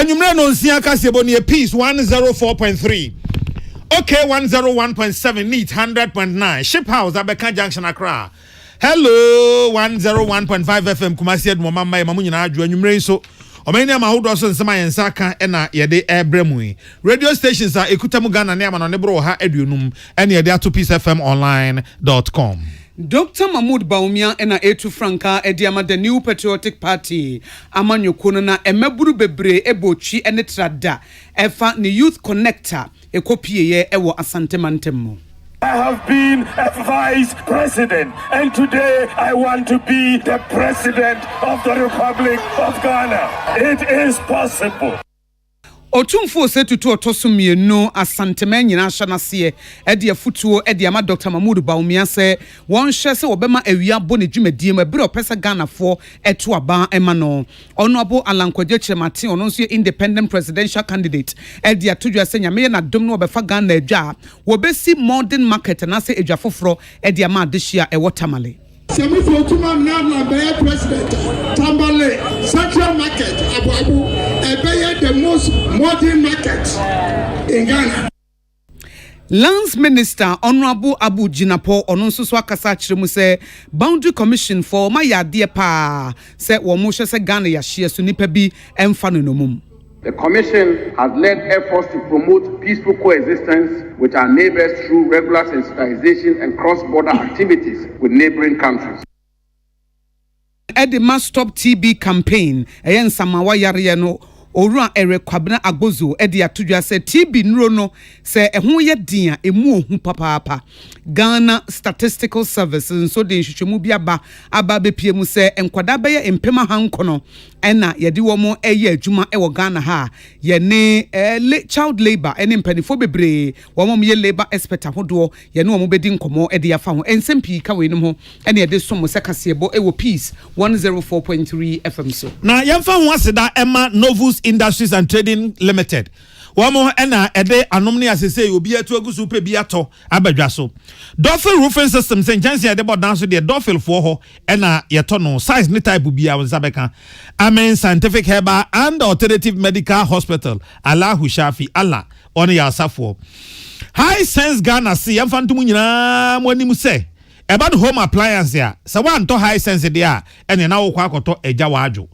Enyumre no nsia kasebo ne peace 104.3. Okay, 101.7 neat 100.9 Ship House Abeka Junction Accra. Hello 101.5 FM Kumasi Ed Mama mamu nyina adwo enyumre so. Omeni ama hodo so nsema yensa ka na yede ebremu. Radio stations are ekutamu Ghana ne ama no ne bro ha aduonum ene yede ato peacefmonline.com. Dr. Mahmoud Baumia ena etu franka ediama the New Patriotic Party amanyokono na emeburu bebre ebochi ene trada efa ni youth connector ekopie ewo Asante Mantemo. I have been a vice president and today I want to be the president of the Republic of Ghana. It is possible. Otumfo setutu otosumienu asantema nyina hyanase ede afutuo ede ama Dr. Mahmoud Baumia se won hye se obema awia bo ne dwumadie ma bere opesa Ghana fo eto aba ema no ono abo alankwaje chemate ono nso independent presidential candidate ede atodwa se nyame na dom no obefa Ghana adwa wo besi modern market na se adwa foforo ede ama adehia ewo tamale. Semufu otuma na be president Tambale Central Market Abu Ebeye the most modern market in Ghana. Lands Minister Honorable Abu Jinapo ononso so akasa kiremu se Boundary Commission for mayade pa se wo mo hye se Ghana ya hye so nipa bi emfa no nomum. The Commission has led efforts to promote peaceful coexistence with our neighbors through regular sensitization and cross-border activities with neighboring countries. Edema Stop TB campaign, eyen samawa yare no Orua Kwabena Agbozo edi atudwa se TB nro no se eho ye dia emu ohu papa Ghana Statistical Service nso de nhwehwemu bi aba bepie mu se enkwada beye empema hankono ena yedi wo mo eye adwuma ewo Ghana ha ye ne child labor ene mpanifo bebre wo mo ye labor expert ahodo ye ne wo mo bedi nkomo edi afa ho ensempi ka we nim ho ene yedi som se kasebo ewo peace 104.3 FM so na yemfa ho aseda Emma Novus Industries and Trading Limited. Wamo ena ede anomni asese obi atu agusu pe bi ato abadwa so. Dolphin roofing system se chance ede bod so de Dolphin fo ho ena yeto no size ni type bi a wonsabeka. Amen Scientific Herbal and Alternative Medical Hospital. Allahu Shafi Allah on ya safo. High Sense Ghana si yamfantum nyina mo anim se about home appliance ya. Se wan to High Sense de a ene na wo kwa akoto eja wadwo.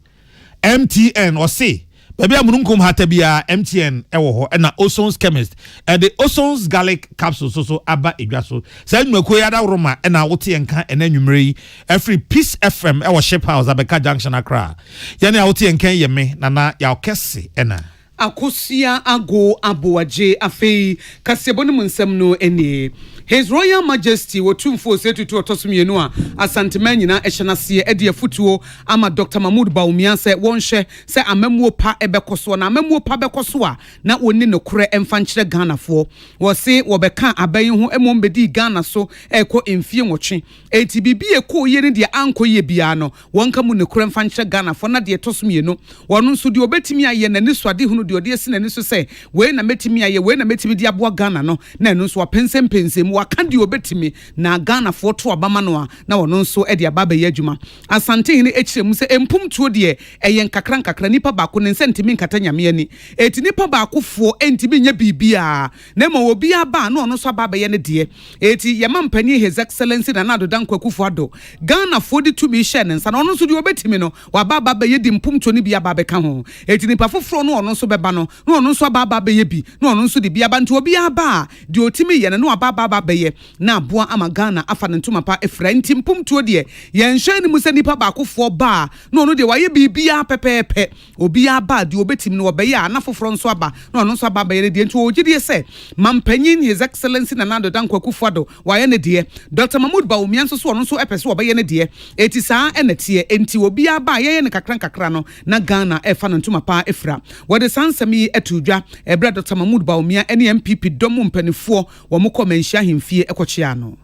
MTN or say baby amununkum hatabia MTN ewo ho na Oson's Chemist the Oson's garlic capsules so aba edwaso say nwako yada roma na wote enka enanwumre every Peace FM ewo Ship House Abeka Junction Accra yani wote enka yeme na ya okese ena akosia ago aboaje afei kasebo ne munsem no ene His Royal Majesty wotumfo setutu otosumienu a asantema nyina ehyenase ede afutuo ama Dr. Mahmoud Baumia se wonhye se amamuo pa ebekoso na amamuo pa bekoso a na woni ne kore emfa nkyere Ghana fo wo se wo beka aban ho emombedi Ghana so ekọ emfie nwotwe eti bibi ekọ ye ne de ankoye bia no wonka mu ne kore emfa nkyere Ghana fo na de tosumienu wono nso de obetimi aye na ni swade hunu de ode esi na ni so se we na metimi aye we na metimi de aboa Ghana no na eno nso pensem wakandi obetimi na Ghana fo to abama no na wono nso e de ababa ye adwuma asante hene echiremu se empum tuo de eye nkakra nipa baako ne nsentimi nkata nyame ani eti nipa baako fo entimi nya bibia na ma obi aba na ono so ababa ye ne de eti yema mpani His Excellency na nado dankwa kufu ado Ghana fo de tumi hye ne nsa na ono nso de obetimi no wababa ba ye di mpum tuo ni bia ababa ka ho eti nipa foforo no ono nso beba no na ono nso ababa ba ye bi na ono nso de bia ba nto obi aba de otimi ye no ababa ba ye na aboa ama Ghana afa ne ntoma pa efra ntimpum tuo de ye nhwe ni musa nipa baakofo ba na ono de waye bibia pepepe obi aba de obetim no obeya na foforo nso aba na ono nso aba ba ye de nto ogide se mampanyin His Excellency na nado dankwa kufuado waye ne de Dr. Mahmoud Baumia nso so ono nso epese obeya ne de eti saa enete enti obi aba ye ne kakra no na Ghana efa ne ntoma pa efra wode sansami etudwa ebra Dr. Mahmoud Baumia ene MPP domu mpanifo wo mokọ menhia hemfie ekochiano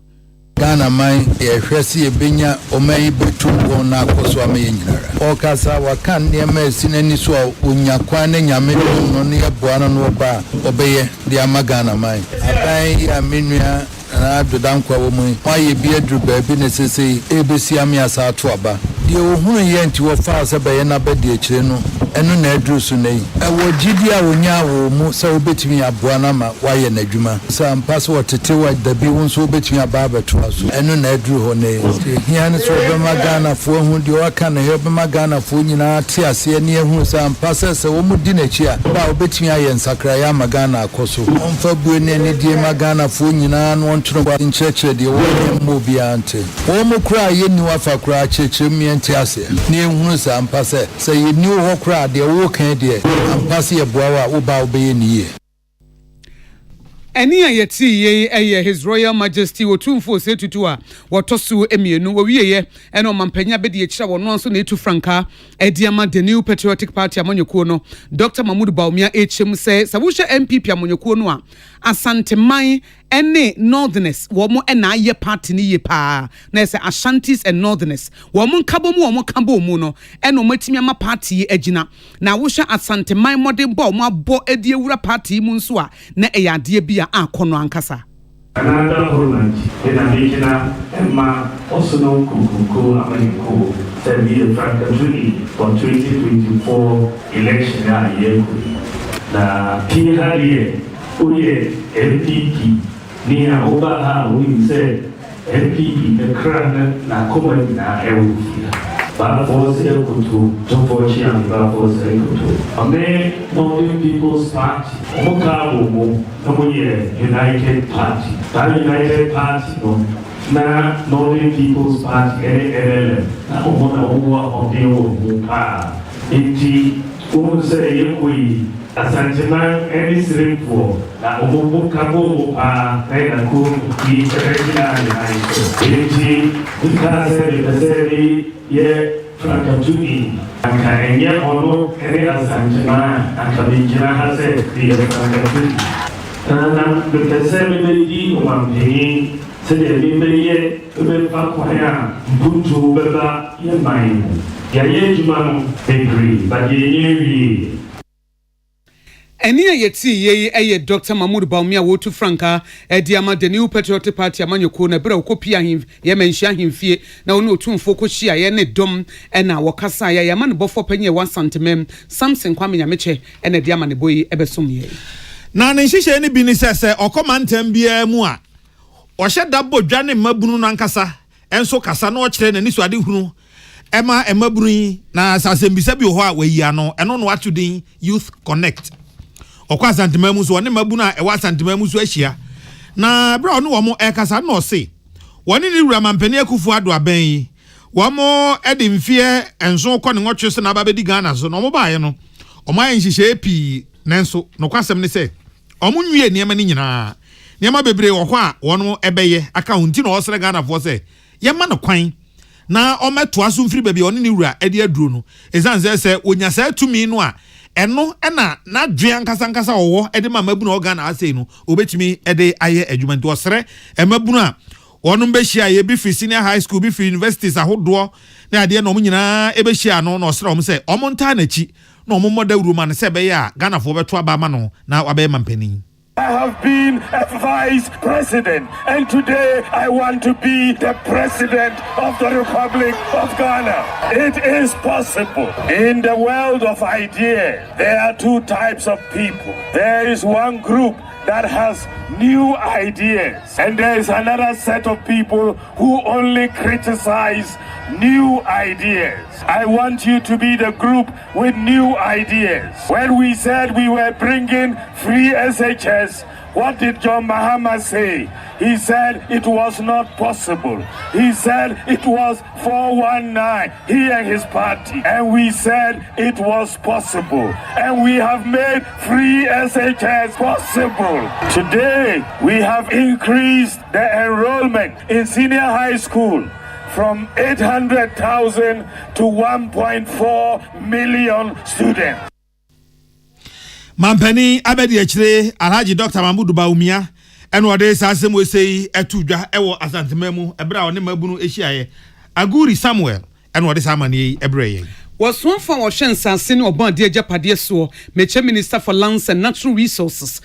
Ghana man ehwese ebenya omai betu na akoso amaye nyinara okasa wakan ne ma sinani so onyakwa na nyame no ne eboa no ba obeye de ama Ghana man aban ya menua na dodankwa wo mu waye bi adru ba bi ne sese ebesi ame asa to aba de ohunu ye nti wo fa se be ye na ba de akire no ɛno na aduru so nei ɛwɔ gidi a wonya wo mu sɛ wobetumi aboa na ma wayɛ n'adwuma sɛ ampa so wɔtete wa dabi wo nso wobetumi aba abɛtoa so ɛno na aduru hɔ nei hia ne so bɛma Ghanafoɔ hu deɛ waka na bɛma Ghanafoɔ nyinaa te aseɛ ne ɛhu sɛ ampa sɛ wo mu di n'akyi a ba wobetumi ayɛ nsakraeɛ ama Ghana akɔ so ɔmfa bue ne anidie ma Ghanafoɔ nyinaa no ɔntoro nkyerɛkyerɛ deɛ wɔyɛ mmɔ biara nte wɔn mu koraa yɛnni wafa koraa kyerɛkyerɛ mu yɛnte aseɛ ne ɛhunu sɛ ampa sɛ yɛnni wo hɔ koraa deɛ wɔka deɛ ampa sɛ yɛboa wo a woba wobɛyɛ ne yie Eni ayeti ye eye His Royal Majesty otumfo se tutu a wotoso emienu wowieye ena omampanya bedi ekira wono nso na etu franka ediama the New Patriotic Party amonyekuo no Dr. Mahmoud Bawumia HM se sawusha MPP amonyekuo no a Asanteman ene Northerners womo ena aye party ni ye pa na se Ashantis and Northerners womo nkabo mu womo kabo mu no ena omatimi ama party agina na wusha Asanteman modern bo mo abo edi ewura party mu nso a na eyade bia akono ankasa another Holland in America Emma also known Kukuko Americo to be a frank for 2024 election year na pia here uye MPP ni aoba we say MPP the crown na common na ba force ekutu tofochi and ba force ekutu ame Northern People's Party omoka omo omoye United Party that United Party no na Northern People's Party NLL na omo na omo odewo pa enti omo say yekui Asanteman any street for na omo kabo pa na ko ki traditional enti because the ye Frankatuni and Kenya ono ere Asanteman and Kabinjina has the Frankatuni. And the Pessemedi one thing said the Bimbe Fakwaya Buntu Beba Yamain Yayejuman Bakery, but ye Eni ayeti ye eye Dr. Mahmoud Bawumia wotu franka ediama the New Patriotic Party amanyoko na bere okopia him ye menhia himfie na onu otumfo kohyia ye ne dom na wokasa ya yama ne bofo panye 1 cm Samson Kwame Nyameche ena diama ne boyi ebesom ye na ne nhihye ne bi ni sese okomantam bia mu a ohye dabo dwane mabunu no ankasa enso kasa na okire na nisu ade hunu ema emabunu na sasembisa bi ho a wayi ano eno no atudin Youth Connect okwa Asanteman so woni mabunu a ewa Asanteman so ahia na bra ono wo mo ekasa na ose woni ni wura mampani akufu ado aban yi wo mo ede mfie enso kɔ ne nwotwe so na babedi Ghana so no mo baaye no o ma nhihye epi nenso no kwasem ne se o mo nwie niema ni nyina niema bebre wo hɔ a wono ebeye aka hunti na osere Ghana fo se ye ma no kwan na o meto aso mfiri baby oni ni wura ede aduro no ezanze se onya sa tumi no a eno ena na dwan nkasa owo ede mabunu organ asei no obetumi ede aye adwumanti osere emabunu a wonum be hia ye bi fi senior high school bi fi universities ahodo na ade na omnyina ebe hia no na osere om se omonta na chi na omomoda wuruma ne se be ya Ghana fo beto aba ma no na wabe mampani I have been a vice president, and today I want to be the president of the Republic of Ghana. It is possible. In the world of ideas, there are two types of people. There is one group that has new ideas, and there is another set of people who only criticize new ideas. I want you to be the group with new ideas. When we said we were bringing free SHS, what did John Mahama say? He said it was not possible. He said it was 419, he and his party. And we said it was possible. And we have made free SHS possible. Today, we have increased the enrollment in senior high school from 800,000 to 1.4 million students. Mampani abedi achire Alhaji Dr. Mahmoud Bawumia eno ode sasem we sei etudwa ewo Asanteman mu ebra one mabunu ehia ye Aguri Samuel eno ode samani ebreye was one for our Shensan or Bandia Japadia so, Meche Minister for Lands and Natural Resources,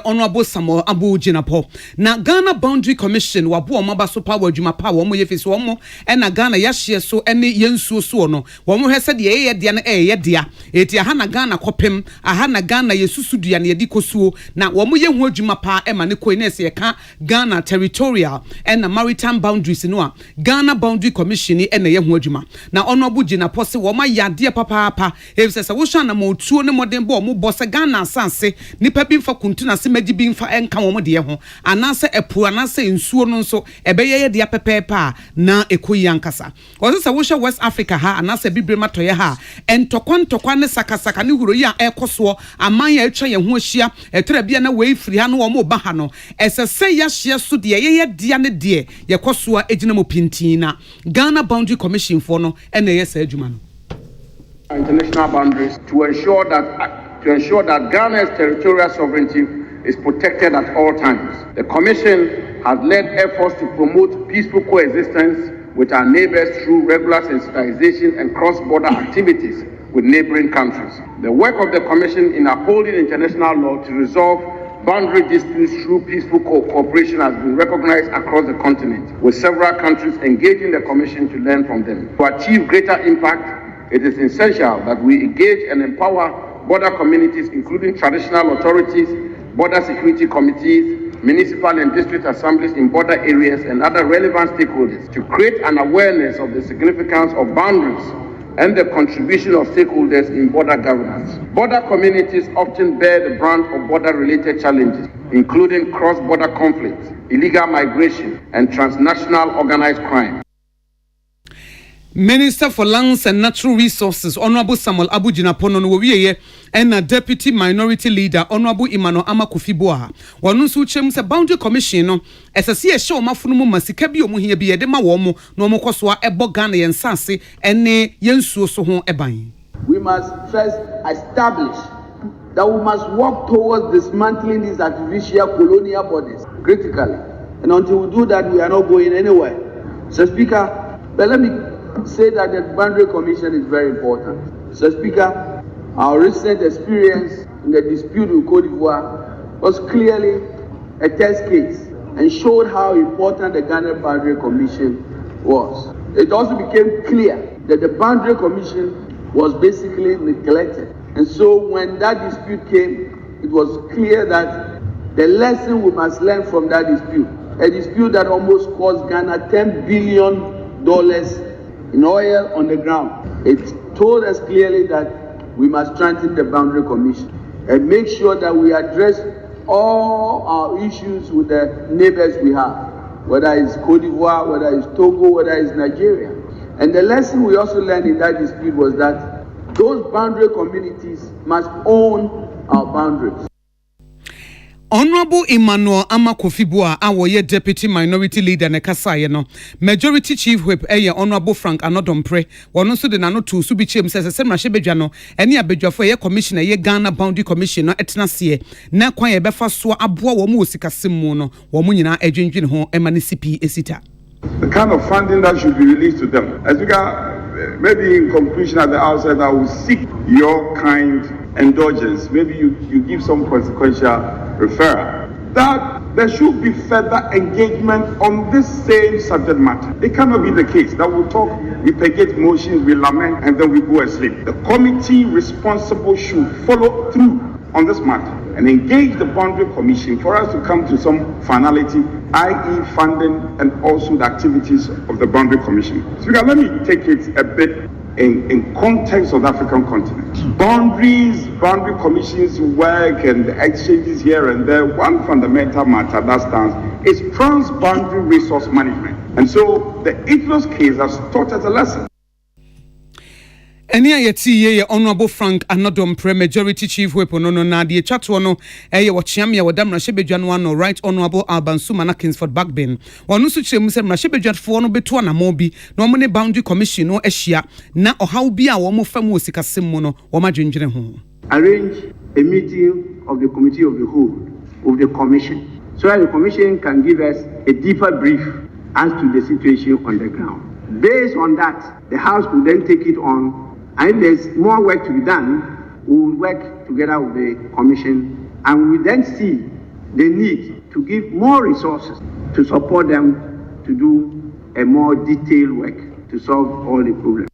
Honorable Samuel Abu Jinapo. Na Ghana Boundary Commission, Wabu Mabaso Power Juma Power, Moyefis Womo, and na Ghana Yashia so any Yensu Suono. Womo has said, Ye Diana Yedia, Etiahana Ghana Copim, Ahana Ghana Yesusudian Yedikosuo, na Womoye Wojuma Pa, Emaniko Inesiaka, Ghana Territorial, and the Maritime Boundaries in Ghana Boundary Commission, and the Yemwojuma. Now, Honorable Jinapo, Woma dear papa if says I wish na mo tuo ne modern bo mo bossa Ghana sanse nipa bi mfa kuntuna se magi bi mfa enka wo de ho anase epu anase nsuo no nso ebeye de apepepa na ekoyi ankasa wo say wish West Africa ha anase bibrema toye ha entokwa ne sakasaka ne huro yi a ekoso aman ya etwa ye ho ahia etere bia na we firi ha no wo mo ba ha no esese ya hia so de ye dia ne de ye koso a ejina mo pintina Ghana Boundary Commission for no ene ye sa adwuma no international boundaries to ensure that Ghana's territorial sovereignty is protected at all times. The Commission has led efforts to promote peaceful coexistence with our neighbors through regular sensitization and cross-border activities with neighboring countries. The work of the Commission in upholding international law to resolve boundary disputes through peaceful cooperation has been recognized across the continent, with several countries engaging the Commission to learn from them. To achieve greater impact, it is essential that we engage and empower border communities, including traditional authorities, border security committees, municipal and district assemblies in border areas, and other relevant stakeholders to create an awareness of the significance of boundaries and the contribution of stakeholders in border governance. Border communities often bear the brunt of border-related challenges, including cross-border conflicts, illegal migration, and transnational organized crime. Minister for Lands and Natural Resources, Honorable Samuel Abu Jinapo no wiye and Deputy Minority Leader, Honorable Imano Amakufiboa. Wanunsu chem se Boundary Commission no esase show mafunumu masika bi omu hia bi yede ma wo mo no mo kosoa ebo Ghana yensase ene yensuo so ho eban. We must first establish that we must work towards dismantling these artificial colonial borders critically. And until we do that, we are not going anywhere. So, Speaker, but let me say that the Boundary Commission is very important. Mr. Speaker, our recent experience in the dispute with Côte d'Ivoire was clearly a test case and showed how important the Ghana Boundary Commission was. It also became clear that the Boundary Commission was basically neglected. And so when that dispute came, it was clear that the lesson we must learn from that dispute, a dispute that almost cost Ghana $10 billion in oil on the ground. It told us clearly that we must strengthen the Boundary Commission and make sure that we address all our issues with the neighbors we have, whether it's Côte d'Ivoire, whether it's Togo, whether it's Nigeria. And the lesson we also learned in that dispute was that those boundary communities must own our boundaries. Honorable Emmanuel Amakofiboa, our Deputy Minority Leader Nekasaye no Majority Chief Whip Honorable Frank Anodompre, one also the nano to Subichim says a seminar Shebejano, any abedja for a commissioner ye Ghana Boundary Commissioner etnasie, na kwa ye befa so abua wo musika simono, wo munyina ejinjin ho emanisipi esita. The kind of funding that should be released to them. As we got, maybe in conclusion at the outset, I will seek your kind indulgence. Maybe you give some consequential referral. That there should be further engagement on this same subject matter. It cannot be the case that we talk, we purgate motions, we lament, and then we go asleep. The committee responsible should follow through on this matter and engage the Boundary Commission for us to come to some finality, i.e. funding and also the activities of the Boundary Commission. So let me take it a bit in context of the African continent. Boundary commissions work and the exchanges here and there. One fundamental matter that stands is trans-boundary resource management. And so the Ethnos case has taught us a lesson. Any ye Honorable Frank Anodompre, Majority Chief Whip no na de chatwono wachiam ya wadam na shebedwan no Right Honorable Alban Sumana Kingsford Backbin. Wonu su chem se na shebedwatfo no beto na mobi na omo ne Boundary Commission no ehia na ohaw bi a wo mo fam osikasem mo no wo madwendwene ho. Arrange a meeting of the Committee of the Whole of the Commission so that the Commission can give us a deeper brief as to the situation on the ground. Based on that, the House will then take it on And if there's more work to be done, we will work together with the commission, and we then see the need to give more resources to support them to do a more detailed work to solve all the problems.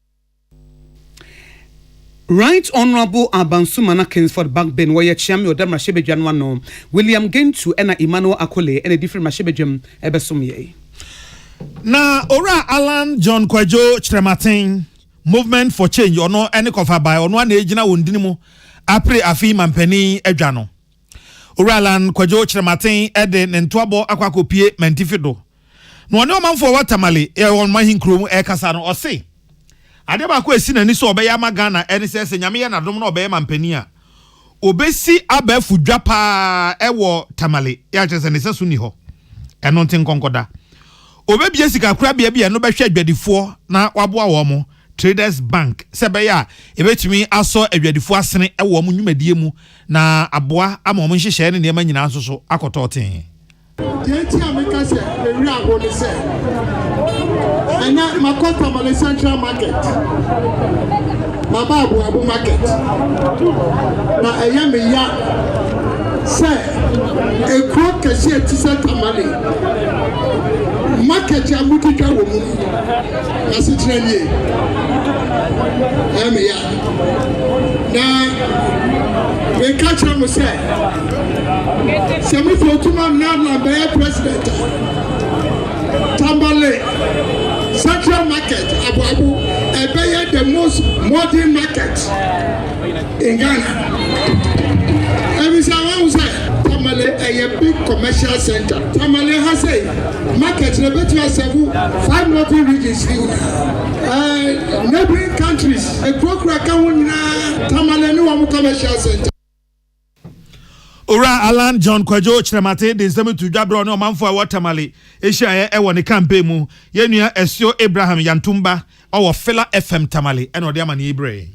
Right Honorable Abansumana Kingsford Backben where Chiami or Dam Rashebejam no William Gentu and Emmanuel Akole and a different Rashebejam Ebesumye. Na Ora Alan John Kwajo Chrematin Movement for Change or no any cover by on one age na wundinimo apre afi mampeni edwano. Ora Alan Kwajo Chrematin eden entwabo akwakopie mentifido. No one man for watamale e on mahin krom e kasa no ose. Ade ba ko esi nani so obeya magana eni se nyame ye na dom na obeya mampani a obesi abafu dwapa ewo tamale ya chese ne sesu ni ho eno ntin konkoda obebie sika kura bia no behwe adwadifo na waboa wo mo Traders Bank sebe ya ebetumi aso adwadifo asene ewo mo nwumadie mu na aboa ama mo nhyehyɛ ne nema nyina so so akototen Jeti America se ewura agoni se ena makota male Central Market Baba Abu Market na eyame ya se ekro kesi etise tamale market ya mutitwa wo mu na sitrenie eyame ya na we catch am say Semi Flotuma na be president Tambale Central Market Abu Ebeye the most modern market in Ghana. Every time Tamale a big commercial center. Tamale has a market in about 5 modern regions. Neighboring countries a program Tamale no commercial center. Ora Alan John Kwajo Chremate de nsemu to dwabro no manfo a watamale ehia e wo ne campaign mu yenua Esio Abraham Yantumba owo Fela FM Tamale eno de amane Ibre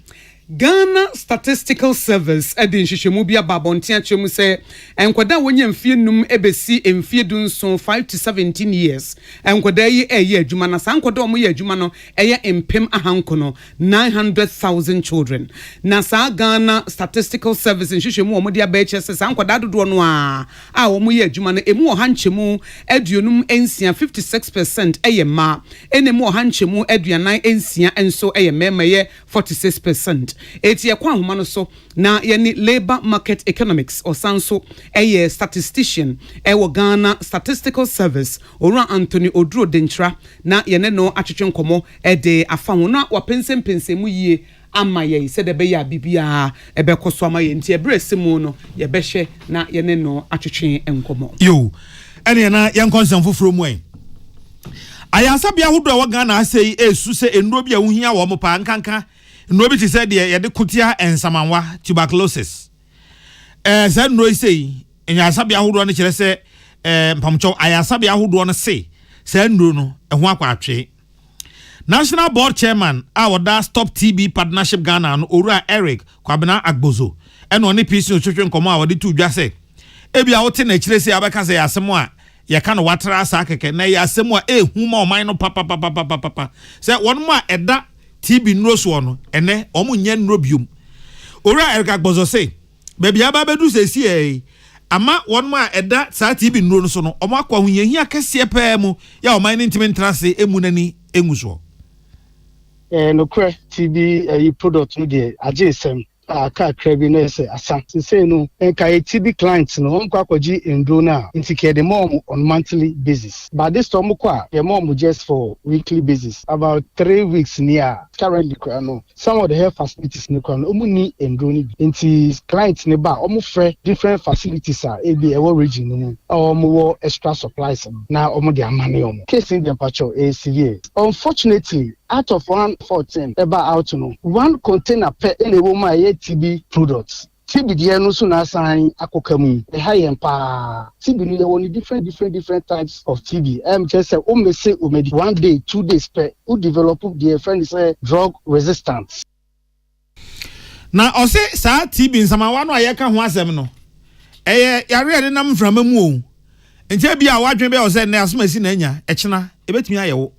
Ghana Statistical Service edin hwehwemu bia babontia chemu se enkwada wonya mfie num ebesi emfie dunso 5 to 17 years enkwada yi eye adwuma na sankwada omo ye adwuma no eye empem ahankono 900,000 children na sa Ghana Statistical Service hwehwemu omo dia ba se sankwada dodo no a omo ye adwuma no emu ohanchemu aduonum ensia 56% eye ma enemu ohanchemu aduanan ensia enso eye mema ye 46%. Eti ya kwa humano so na yani labor market economics or sanso eye statistician ewo Ghana Statistical Service ora Anthony Odro Dentra na yene no atwetwe nkomo ede afaho na wapense mu yie ama ye se de be ya bibia ebe koso ama ye nti ebresimu no ye behye na yene no atwetwe nkomo yo ene na yankonsam foforo mu en ayasabia hodo wa Ghana asei esu se enuro bia wo hia wo mo pa nkanka no be said ye de kutia ensamanwa tuberculosis za no sei enya sabia hodo no kire se mpamcho ayasabia hodo no sei sa nuro no ho akwatwe National Board Chairman awoda Stop TB Partnership Ghana no Owura Eric Kwabena Agbozo eno ne PC otwetwe nkomo awode tu dwa se ebia wote na kire se abeka se asemo a ye ka no watra asa keke na ye asemo a ehuma oman no papa se wonmo a eda TB nroso no ene omunye nrobium Owura Eric Agbozo se bebia ba bedu se si ama wonmo a eda sa TB nro no so no omo akwa hunye hia kese pa mu ya oman ne ntimi ntrase emunani enguso no kre TB product no de ajesem aka krebi no se asa say no enka TB clients no on kwakoji endro na intikede mom on monthly basis but this time kwa the mom just for weekly basis about 3 weeks near currently no some of the health facilities no kwa omuni endro ni inti clients ne ba omo free different facilities are ebi ewo region no omo extra supplies na omo de amane omo case in the pacho severe unfortunately out of 114 about out no one container per any woman TB products TB the no so na san akokamu the high empa TB no there different types of TB just say o me say o me 1 day 2 days per who develop the friend say drug resistance na o say sa TB nsama wa no ayeka ho asem no yare de nam mframamu o ntia bia wadwen be o say na asoma si na nya ekena ebetumi ayewo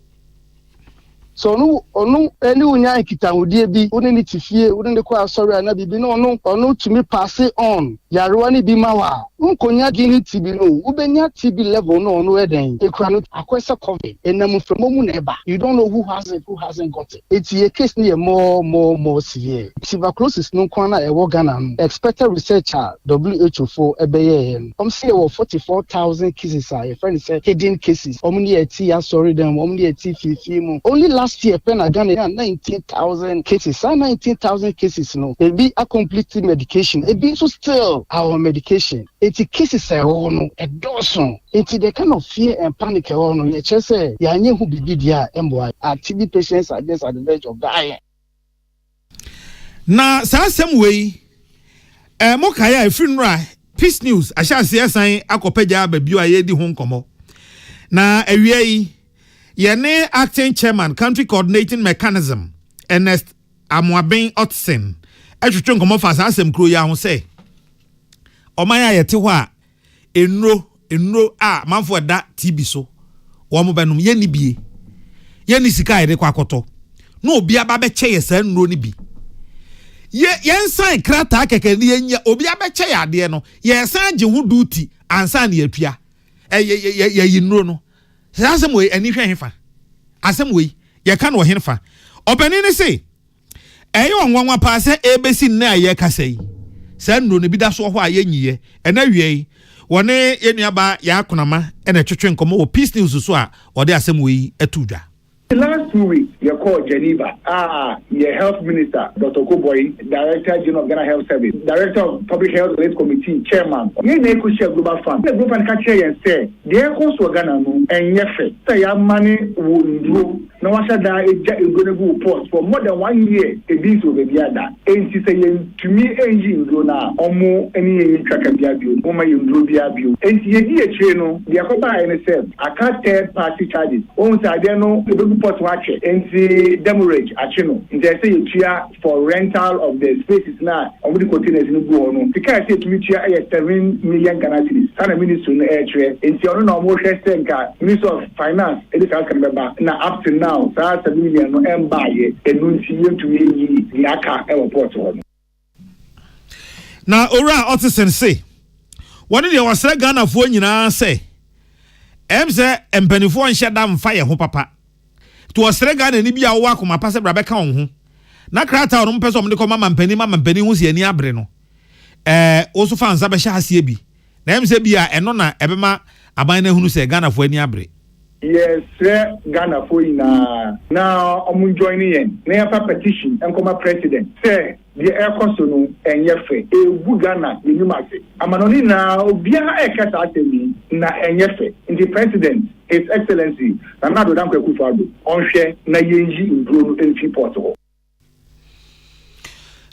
So no any unya nkitahudie bi woni ne tifie woni ne kwa sorry na bibi no to me pass it on yarewa ne bi mawa nkonya gini TB no ubenya TB level no eden ekura no akwese covid enam from mu na eba you don't know who has it who hasn't got it it's a case near more severe tuberculosis no kwana ewo Ghana no expected researcher WHO ebeye say 44,000 cases are a friend said hidden cases omni eti sorry them omni eti fifi mu only last year pen Ghana 19,000 cases 19,000 cases no e be a complete medication e be so still our medication it's cases no a dozen it's the kind of fear and panic no you just say ya nye hu bibi dia emboy TB patients are just at the verge of dying na saa asɛm wei mokaya funeral peace news ahyase asan akɔpagya babio a yɛdi ho nkɔmɔ na awia yi yɛne acting chairman country coordinating mechanism Ernest Amoaben Otsen atwetwe nkɔmɔ fa saa asɛm kuro ya ho sɛ ɔman a yɛte hɔ a enro a manfo da TB so wɔn bɛnum yɛni bie yɛni sika yɛde kɔ akɔtɔ na obi aba bɛkyɛ yɛ saa nnuro ni bi yɛnsan krata kɛkɛ ni yɛnya obi abɛkyɛ yɛ adeɛ no yɛsan gye ho duty ansa ne yatua yɛyi nnuro no saa asɛm wei ani hwɛ hefa asɛm wei yɛka no wɔ hefa ɔpɛni ne se ɛyɛ ɔnwanwa paa sɛ ebesi nna a yɛka sɛ yi saa nnuro no bi da so hɔ a yɛnyiye ɛna wie yi wɔne yɛnuaba yɛakonama ɛna twetwe nkɔmɔ wɔ peace news so a ɔde asɛm wei atu dwa. Last 2 weeks, you called Geneva. Your health minister, Dr. Koboy, Director General of Ghana Health Service, Director of Public Health Related Committee, Chairman. You need to share global fund. The global fund can share and say, the cost of Ghana and Yefe. Say your money will grow. No one said that it's going to go post for more than 1 year. A bit of a biada. And she say to me, engine go now. Omo any track of biabu. Oma you grow biabu. And she a channel. The Akoba NSF. I can't third party charges. Once I don't know. Report watch and the demurrage achino they say you cheer for rental of the spaces now on the containers in go on because say to me cheer 7 million Ghana cedis sana ministry no air trail and the no more senka minister of finance it is can remember now up to now 7 million no embaye enunti to me the aka airport on na ora Otisen say one of the wasra Ghana fo nyina say say empanifo nhye dam fa ye ho papa to osre Ghana ni bia wo akoma pa se bra beka won ho na krata on mpese om de ko mama mpani ho se ani abre no wo so fa nsa be hya ase bi na em se bia eno na ebema aban na hunu se Ghana fo ani abre yes Ghana fo ina na omun joining yen na ya petition enkoma president say the air cost no enye fe egu Ghana yenimase amanoni na obia ekata atemi na enye fe in the president His Excellency Nana Danko Akufo-Addo onhwe na yenji impro entry port ho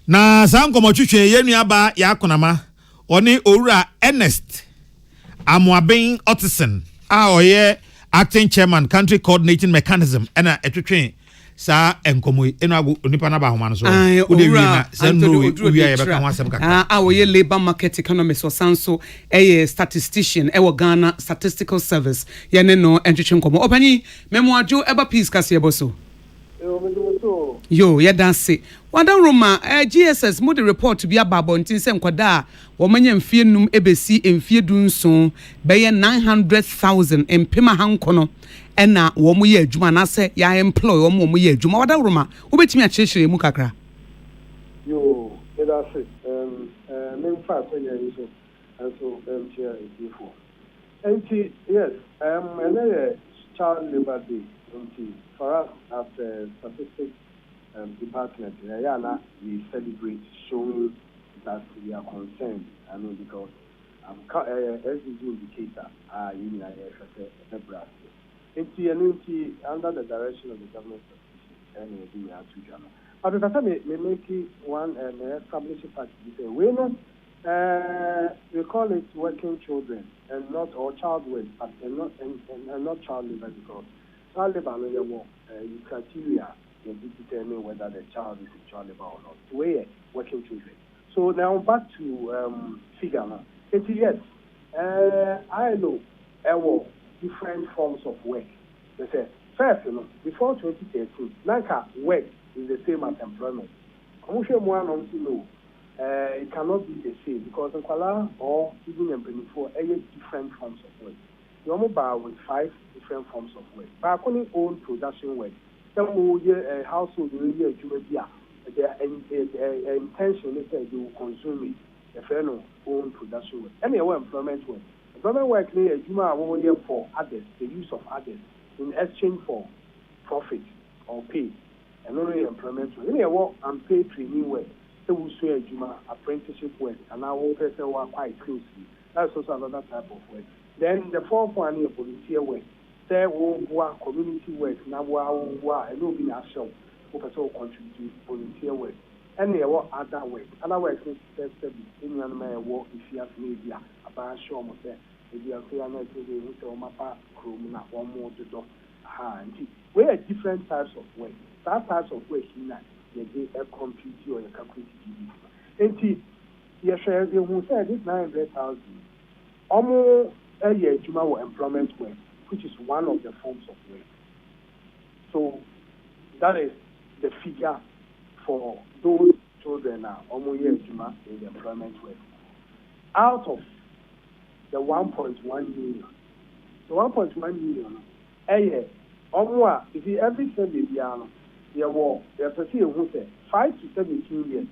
na sankomo twetwe yenuaba yakonama oni owura Ernest Amoaben Otsen a oye acting chairman country coordinating mechanism ena etwetwe sa enkomo enu ago onipa na ba homa no so wo de wi na sa no wi ya be ka ho asem kaka oye labor market economist osanso statistician Ghana Statistical Service ye ne no entwetwe nkomo opani memoajo eba peace kase eboso yo ya danse wada roma GSS mo the report bi ababo ntin se nkoda wo manya mfie num ebesi mfie dunso be ye 900,000 empema hankono ena wo mo ye adwuma na se ya employ wo mo ye adwuma wada roma wo betimi a kyerkyere mu kakra yo ya danse memfa kwanya yiso so chair ifo yes and child labor day for us as a statistics department, we celebrate showing that we are concerned. I mean, because SDG indicator under the direction of the government statistics, but if I make one establish a fact, we call it working children and not or child work, and not child labor because child labor criteria will determine whether the child is in child labor or not. We're working children. So now back to figure now. Yes, I know different forms of work. They say First, before 2013, like work is the same as employment. I'm sure more it cannot be the same because in Kuala or even in Benifo, different forms of work. You almost bar with 5 different forms of work. But I couldn't own production work. Some will a household will be a their intention is that you will consume it. If you own production work. Any employment work. Employment work near Juma for others, the use of others in exchange for profit or pay. And only employment work. Any work and pay training work. So we say Juma apprenticeship work and now we person work quite closely. That's also another type of work. Then the fourth one is volunteer work. There will be community work. Now we are and will be national. We also contribute volunteer work. And there are other work. Other work is in one man work if you have media about show me say if you are saying that we will say mapa chrome na one more to do. We have different types of work. That types of work in that you get a computer or a calculator. And you share you who say this 900,000. Almost a year Juma employment work, which is one of the forms of work. So that is the figure for those children now, almost year Juma in the employment work. Out of the 1.1 million, the 1.1 million, a year, almost if you every Sunday, there were who say 5 to 17 years.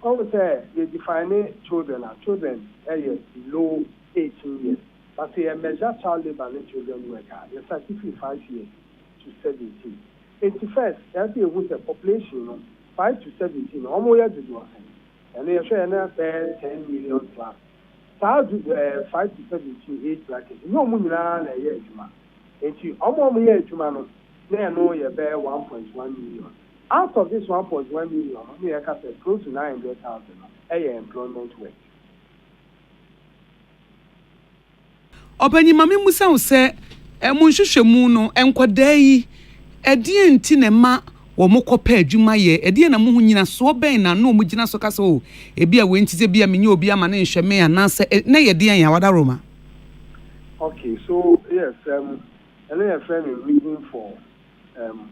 Almost say they define children a year below 18 years. But they measure child labor and children worker. They start 5 years to 17. 81st, that's the population 5 to 17. Almost year to do and they share another 10 million plus. So how do 5 to 17 age bracket? No money a year Juma. And you almost year Juma. They know you bear 1.1 million. Out of this 1.1 million, we are close to 900,000 a year employment work. Obanyi mame musa wo se emunhwehwemu no enkwada yi edie nti ne ma wo mokopa adwuma ye edie na mo hu nyina so ben na no mo gina so kasa o ebi a we nti se bia menye obi ama ne nhweme anase na ye de an wada roma. Okay, so yes, and then a friend is reading for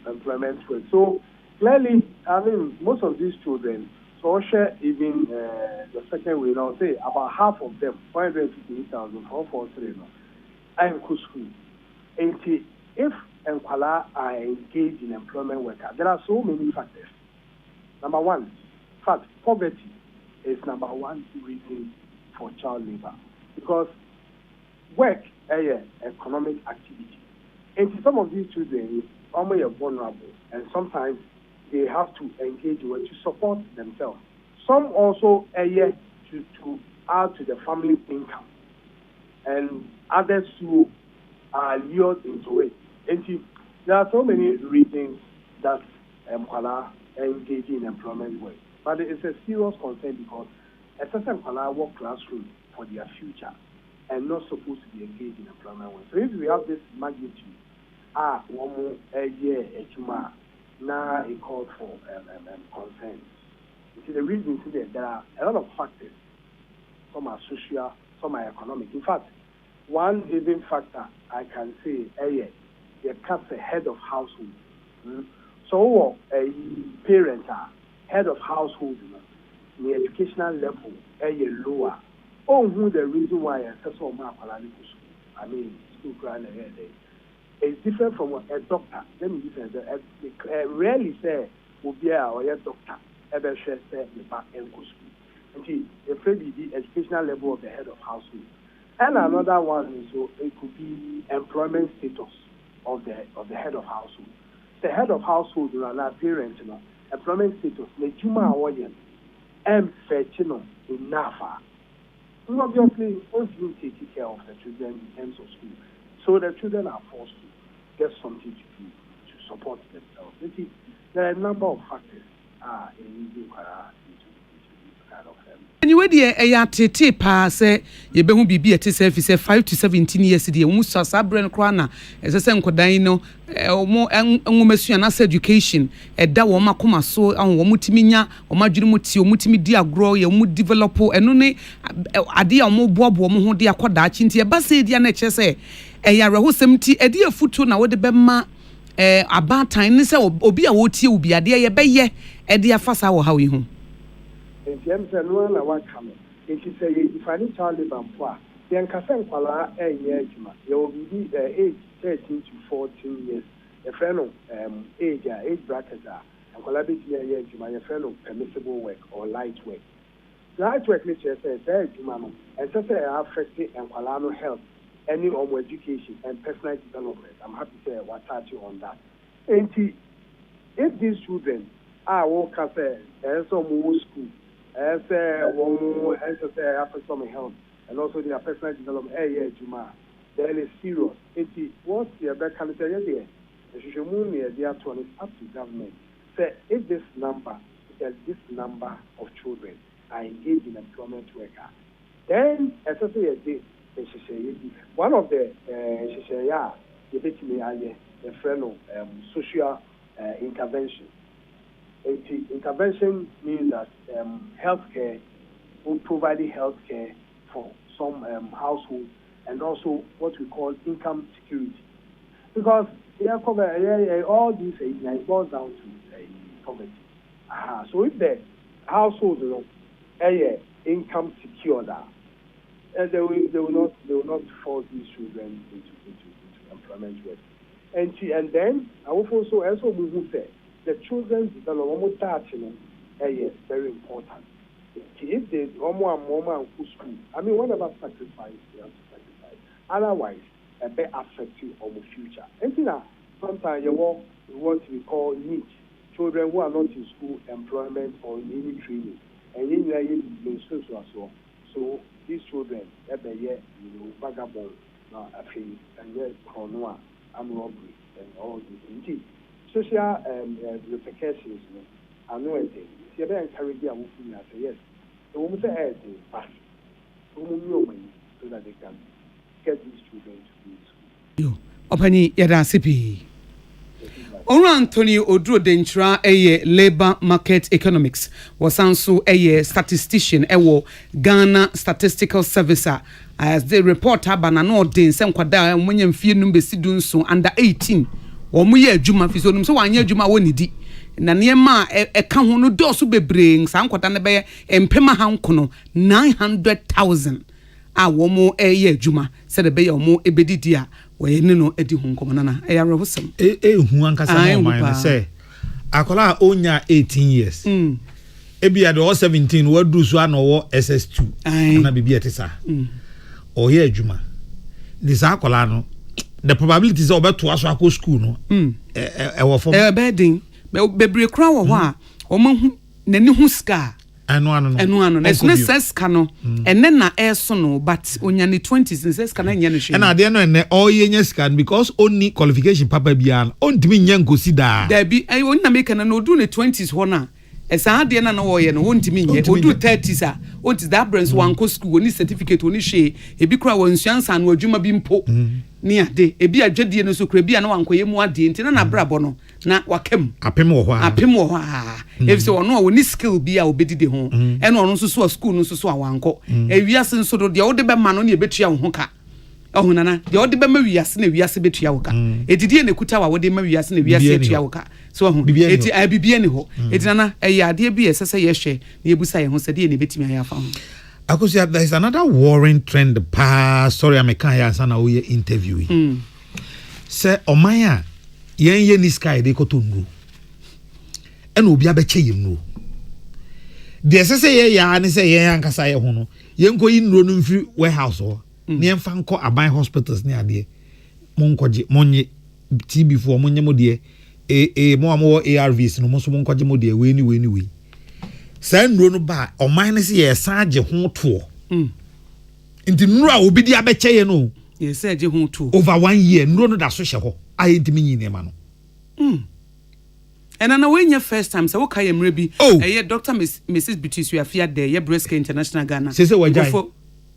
employment work. So clearly, I mean, most of these children, so share even the second way now, say about half of them, 458,443 now, are in school. And if Nkwala are engaged in employment worker, there are so many factors. Number one, fact, poverty is number one reason for child labor because work is economic activity. And some of these children are vulnerable, and sometimes they have to engage with to support themselves. Some also to add to the family income, and others who are lured into it. And there are so many reasons that Kuala engage in employment work, but it's a serious concern because a certain Kuala work classroom for their future and not supposed to be engaged in employment work. So if we have this magnitude, one more a year, a juma. Now it called for concern. You see, the reason is that there are a lot of factors. Some are social, some are economic. In fact, one leading factor I can say, they cut the head of household. So a parent, head of household, the educational level, lower. Oh, who the reason why I said so much? I mean, school grant it's different from a doctor. Let me use it. Rarely say will be a doctor ever share say the back end school. And the educational level of the head of household. And another one is so it could be employment status of the head of household. The head of household or an parent, employment status, the juma award and fetchino enough. Obviously, also taking care of the children in terms of school. So the children are forced to get something to do to support themselves. There are a number of factors in this kind of anyway, the tete pa say ye be hu bibi ete say 5 to 17 years the mu sasa brain kra na ese se nkodan no omo enwomasua na education da wo makoma so wo mutimi nya wo madwiri muti wo mutimi di agro ye mu develop eno ne ade a wo boabo wo ho de akoda chi nti e ba se dia na che se eya rehosem ti ade afutu na wo de be ma about time say obi a wotie obi ade ye beye e de afasa wo ha we hu nti em se no na wa kame nti se if any child labor mpo a yen ka se nkwala enye adwuma ye obi age 13 to 14 years e friend age bracket a nkwala be ti ye adwuma ye friend permissible work or light work ni che say adwuma no and say affect nkwala no health any education and personal development. I'm happy to say what touch you on that. And if these children are work as some school, as affect some health, and also their personal development, then it's serious. What's the other candidate there? The social media, they are up to government. Say if this number of children are engaged in employment worker, then as I say, one of the the friend of social intervention. Intervention means that healthcare will provide healthcare for some households and also what we call income security. Because all these it boils down to poverty. So if the household income secure that. They will not force these children into employment work. And then I will also move say the children's development is very important. If they more school, I mean whatever sacrifice they have to sacrifice. Otherwise, it may affect you on the future. And sometimes you want what we call niche children who are not in school, employment or in any training. And in so these children, vagabond, and yet corona, armed robbery, and all these things. Social repercussions, I know it. See, I encourage you to say yes. The woman say anything, but so that they can get these children to be in school. Opani yada sipi. Onro Anthony Odro Dentra labor market economics was also statistician Ghana Statistical Service as the reporter banano den sem kwada omunye mfie num besi dunso under 18 omuye adwuma fi so num so wanye adwuma woni di na niema eka ho no doso bebre san kwada ne be empema hankono 900,000 a womo adwuma se de be omo ebedidi a we ne no edi ho nkomo na rehosem hu ankasa mo man say akola onya 18 years ebia de 17 wadu so anowo SS2 na bibia tesa oye adwuma this akola no the probability is obeto aso akọ school no wo form bedin bebre kra wo ho a omo nani hu ska eno no esne ses ka no enne na eso no but onya ne 20s ses ka na nya no hwe ena ade no enne oye nya ska because only qualification papa bia ontimi nya nkosi da da bi onni na make na no do ne 20s ho na esa ade na wo ye no ontimi nya odu 30s a onti that brands one ko school oni certificate oni hwe ebi kura wo nsuansa na adwuma bi mpo ni ade ebi adwedie no so kura bi na wankoye mu ade nti na brabo no na wakem apem wo ho if so no woni skill bi a obedide ho eno ono so so school no so so awanko ewiase nso do de wo de be ma no na ebetua wo ho ka ohunana de wo de be ma wiase na wiase betua wo ka edidie na kuta wa wo de ma wiase na wiase etua wo ka so ho eti abibie ni ho eti nana ade bi esese ye hwe na ebusa ye ho se de na betimi ayafa ho Akosia, there is another worrying trend. Sorry, I'm a kaya sana oye interviewing. Say, Omaya, yen ni sky de kotungu. And ubi abeche yinu. The say ya and say yan kasa ye hono. Yen ko yin ronu free warehouse or near fanko abai hospitals near de. Monkoji, monye TB for monye modie. More ARVs no most monkoji modie, we. Send no ba o minus ye sage ho to nti nuru a obi di abeche ye no ye sage ho to over 1 year nuru no da so hye ho ayi ntimi nyine ma no na when your first time so waka ye mre bi Dr. Mrs. Bitisu afia there ye breast care international Ghana say wajai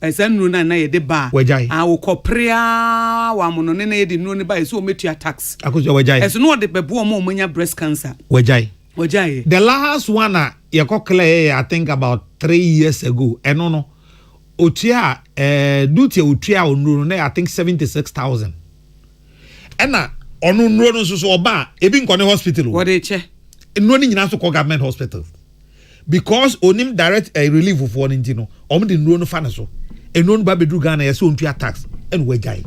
esa nuru na ye de ba wo koprea wa mono ne ye de nuru ne ba so o metua tax akoso wajai eso no de bebo o mo manya breast cancer wajai the last one you clear I think about 3 years ago no otua duty otua onuru na I think 76,000 ena ono nnuro no so oba ebi nkone hospital what they che nnuro ni nyina so call government hospital because onim direct relief for nti no om de nnuro no fa ne so nnuro no ba bedru Ghana yesi ontua tax en wajai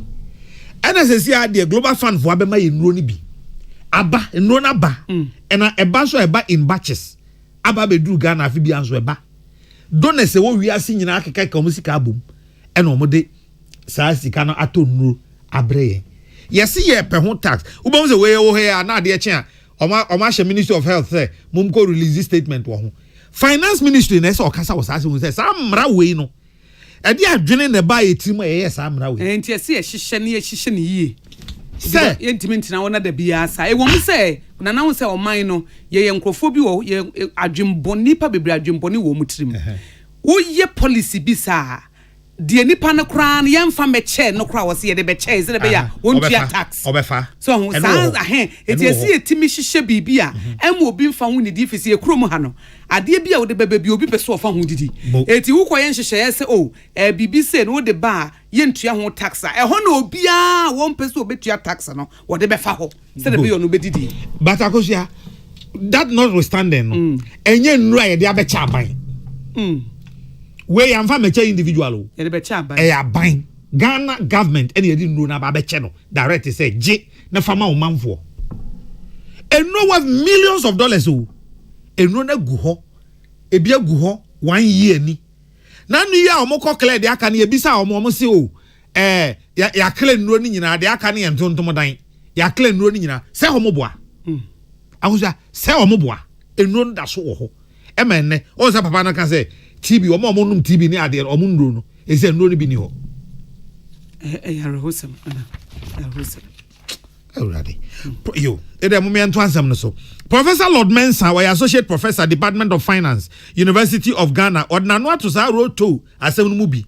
NSC the global fund for abema nnuro ni bi aba nnuro na ba ena eba so eba in batches aba bedru Ghana afi bi anso eba donese wo wi asi nyina akeka ka musika abom ena omode saa sika no ato nnuro abreye yesi ye pe ho tax ubom se we wo he na de che a oma she Ministry of Health say mum ko release statement wo ho finance ministry na say okasa wo say samra we no e de adwene ne ba etim e samra we enti ese ye hihye ne yie say yentimi ntina wona da bia sa e wo mu say na na wo say oman no ye nkrofo bi wo ye adwemboni pa bebre adwemboni wo mu tirim wo ye policy bi sa de nipa no kra na yemfa meche no kra wo se ye de beche ze de be ya wontua tax obefa so sa eti esi etimi hihye bibia em obi mfa ho ne di fisi e krom ha no ade bia wo de bebe bi obi pese ofa ho didi eti wo koye nhihye ye se o bibi se no de ba ye ntua ho tax e ho na obi a won pese obetua tax no wo de befa ho se de be yo no bedidi but akosia that notwithstanding no enye nnura ye de abecha aban we am fa meche individual o ye de becha aban e aban Ghana government any ye di nnuro na ba beche no direct say je na fama o manfo and no worth millions of dollars o enu na gu ho ebi agu ho 1 year ni na nu ya omoko clear de aka na ye bisa omo se o ya clear nnuro ni nyina de aka na ye ntontom dan ya clear nnuro ni nyina se homo boa ahusa se homo boa enu da so wo ho e men ne o se papa na ka se TB omo num TB ni ade omo nnuro no e se nnuro ni bi ni ho ya rehosem ana rehosem already yo ede mo me anto ansam no so Professor Lord Mensah was associate professor Department of Finance University of Ghana ordinano ato sa roto asem no mu bi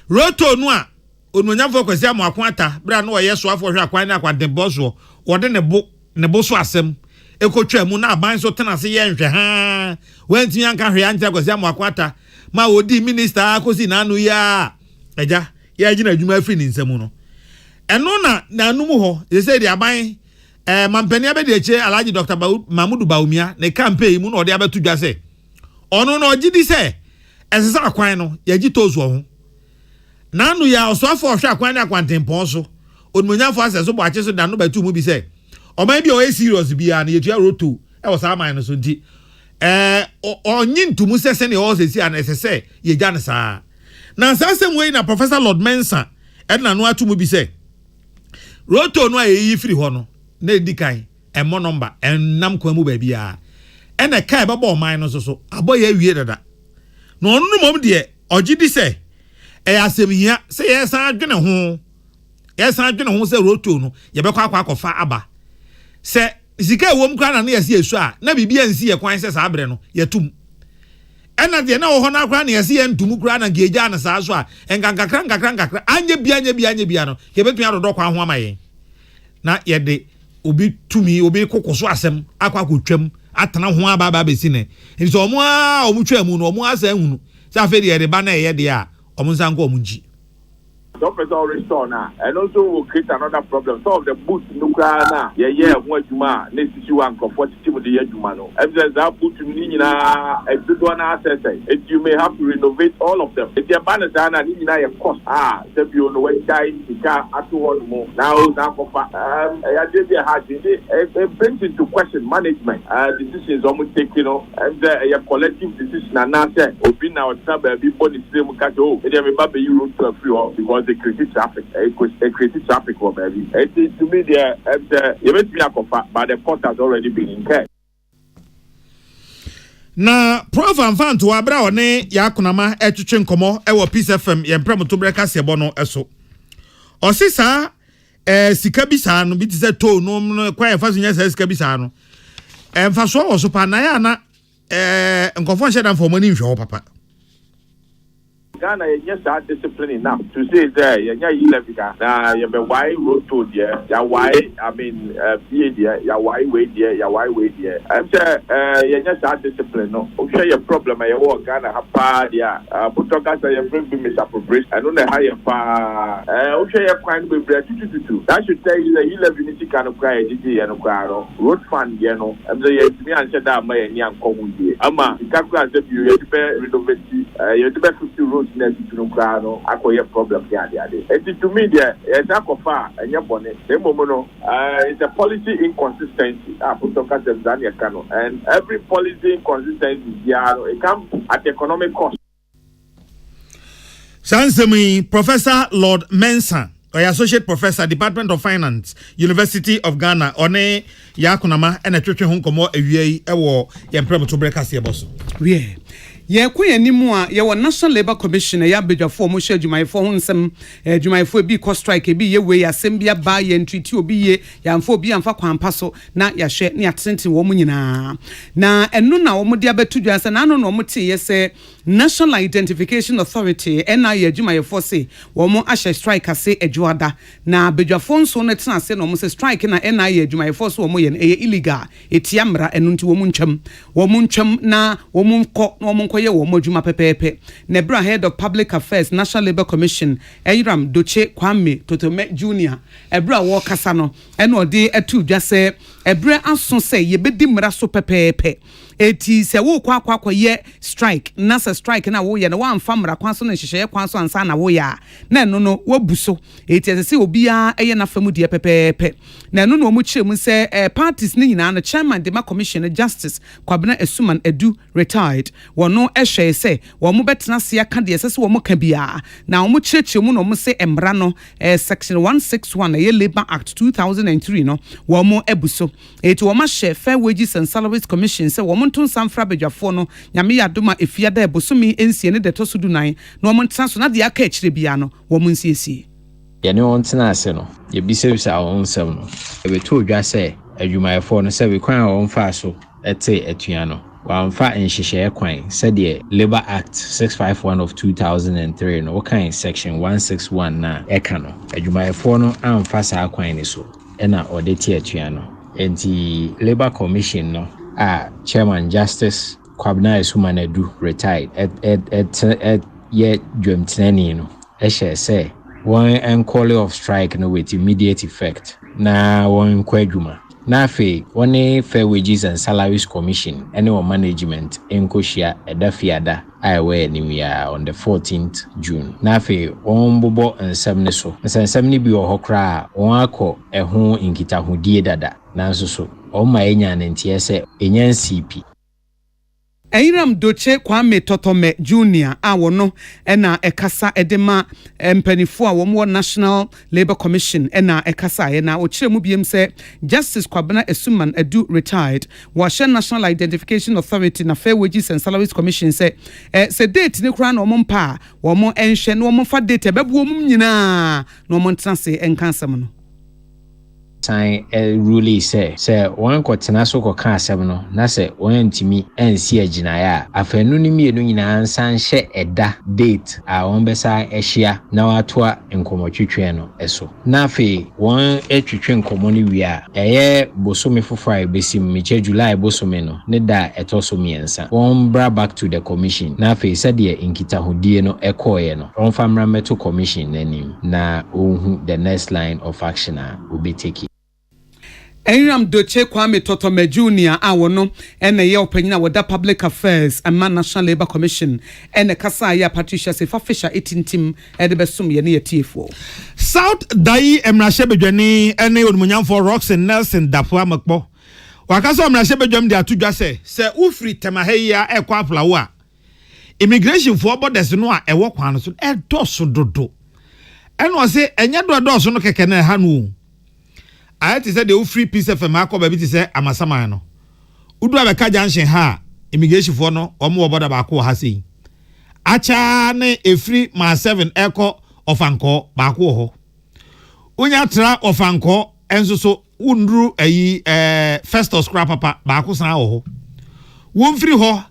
roto no a ononyamfo kwasi amoakwata bra no ye so afo hwe akwan na akwan dembo so wode ne bo so asem ekotwa mu na aban so tena se ye nhwe ha wanti yanka hwe anja kwasi amoakwata ma odi minister akosi na anu ya eja ya gina adwuma afri ni nsam no eno na anum ho ye say the aban mampani abedi eche Alhaji Dr. Mahmoud Baumia ne campaign mu na ode abetu dwa se ono na ogidi se esesa akwan no ye gi tozu ho na anu ya oso afo hwe akwan na akwantempon so onmonyafo aseso bo ache so da no batu mu bi se oman bi o e serious bi ya na yetua roto e wo sa man no so nti onyi ntumu sese ne o sesi an esese ye gya ne saa na sasem we na Professor Lord Mensah na no atu mu bi se roto no ayi firi ho no na edikan emo number enam kwa mu ba bia ena kai baba oman no so aboye wie dada no onu mom de ogidi se asem hia se yesan adwene ho se roto no ye be kwa akofa aba se zika wom kra na yesi esu a na bibia nsi ye kwan se sa abre no yetum ena de na ho na kra na yesi ye ntumu kra na geja na sa so a engankakra anye bia no ye betu ya dodo kwa ho amaye na ye de obi tumi obi kokoso asem akwa kotwam atena ho aba besi ne nti omo twam no omo asa hunu sa fe de ba na ye de a omo nsan ko omo nji Doctors already saw now, and also will create another problem. Some of the boots in Ukraine, what you man, next issue and comfortable with the Yajumano. Evidence that boot in Nina, a good one access, and you may have to renovate all of them. If you're banned, Nina, a cost. The you know, when guy, the car, at one more. Now, I did a hard it brings into question management. Decisions almost taken, and a collective decision, and now say, open our tab, everybody, same catch, oh, and everybody, you root to a free because they create traffic. They create traffic for baby. To me, you must be a coffee, but the cost has already been incurred. Na Prof Amfanto abra one yakunama etwetwe nkomo e wo Peace FM ye mpram to breka sebo no eso. Osisa sika bi sa no bi ti se to no kwa fa so nya sika bi sa no. Emfa so wo so pa na ya na nkofo nhye dan for money nhwe ho papa. Ghana yes are discipline enough to say there yenya ilevika na ye be why road to there ya why I mean be there ya why way there ya why way there I'm say yenya are discipline no o share your problem ye work Ghana hapa there putoka say you bring misappropriation I don't know how you pa o share your kind be tutu that should tell you that you live in can cry DJ and road fund you know I'm say yes me and say that my any anko hu ama ikakura say you be renovate you be 50 roads next to no crano akoye problem here it to me there ezakofa enye bone no it's a policy inconsistency putoka Tanzania kano and every policy inconsistency there it comes at economic cost. Sansemi Professor Lord Mensah Associate Professor, Department of Finance, University of Ghana, One Yakunama, and a church home como a ye emperor to break us here, boss. Yeah. Ye kwe animu a ye wo National Labour Commission ya bedwafo mo hye adwumayefo ho nsem adwumayefo bi ko strike bi ye we asem bia ba ye ntwiti obi ye ya mfo obi amfa kwampa so na ya hye ne atente wo mu nyina na eno na wo de abetu dwanse na no no mo te ye se National Identification Authority NI adwumayefo se wo mo ahye strike ase adwuada na bedwafo nso no tena ase no mo se strike na NI adwumayefo so wo mo ye illegal etiamra eno nti wo mu ntwam na wo mu nkọ no mo ye wo modwuma pepepe Nebra Head of Public Affairs National Labour Commission Eiram Doche Kwame Totome Junior Ebra wo kasa no eno de atu dwase ebre aso se ye bedi mra so pepepe eti se wo kwa ye strike na se strike na wo ye na wa amfa mra kwan so na hyehyeye kwan so ansa na wo ya na eno no wabuso eti se obia eye na famu de pepepe na eno no mu kyeremu se parties ni nyina na chairman de ma commission Justice Kwabena Esuman Edu retired wono ehwe se wo mo betena se aka de se wo mo ka bia na wo mo kyeremu no mo se emra no section 161 ye Labour Act 2003 no wo mo ebuso eti wo ma hye Fair Wages and Salaries Commission se wo mo ntun samfra bedwafo no nyame yadoma efiada ebosomi ensie ne deto sudunan no mo ntena so na de aka kyire bia no wo mo nsiesie ye ne on tena ase no ye bisabisa on nsem no ebeto odwa se adwumayefo no se we kwan on fa so ete etua no wamfa nhyehyeye kwan said the Labour Act 651 of 2003 no kind section 161 na eka no adwumayefo no amfa saa kwan ni so ena odete atua no enti Labour Commission no Chairman Justice Kwabena Esuman Edu retired at ye dwemtenani no ehye say one call of strike no with immediate effect na one kwadwuma na fe one Fair Wages and Salaries Commission any management enkohia edafiada aiwe nimia on the 14th June na fe one bobo nsem ne so nsem ne bi ohokra one akọ eho nkitahudie dada nanso so oma enya ntie se enya CP Eiram Doche Kwame Totome Junior wono ena ekasa edema mpanifo a wo National Labour Commission ena ekasa ena ochiremu biem se Justice Kwabena Esuman Edu retired wa National Identification Authority na Fair Wages and Salaries Commission se date ne kura na omo mpa wo mo enhwe na omo fa date bebu omo nyina na omo ntase enkansam no sign really say one kotena so ko ka asem no na say one ntimi ensi aginaya afanu ni mienu nyina ansan hye eda date a won besa ehia na watoa nkomotwetwe no eso na fe won etwetwe nkomo ni wi a eye bosome fofo besim meche July bosome no ne da etoso miensa won bra back to the commission na fe said ye nkitahodie no ekoye no won famra meto commission nanim na ohu the next line of action a obeteki Eiram Doche Kwame Totome Junior wono ene ye opanyina wada Public Affairs and National Labour Commission ene kasa ya Patricia Sefa Fisher etintim ede besum ye ne yetiefo South Dai Emrashe Bedwani ene onmunyam for Rocks and Nelson Dapwa Makpo wakasa Emrashe Bedwam de atudwa se ufri temahia ekwa aplawo a immigration for borders no a ewo kwan so edoso dodo eno se enya dodo no keke na ha no I said the free piece of a marco baby to say Amasama no. Udu abeka junction ha immigration for no omo border baako ha sei. Acha ne a free ma 7 echo of anko baako ho. Unya tra of anko enso so undru ayi first of scrap papa baako san ho. Won free ho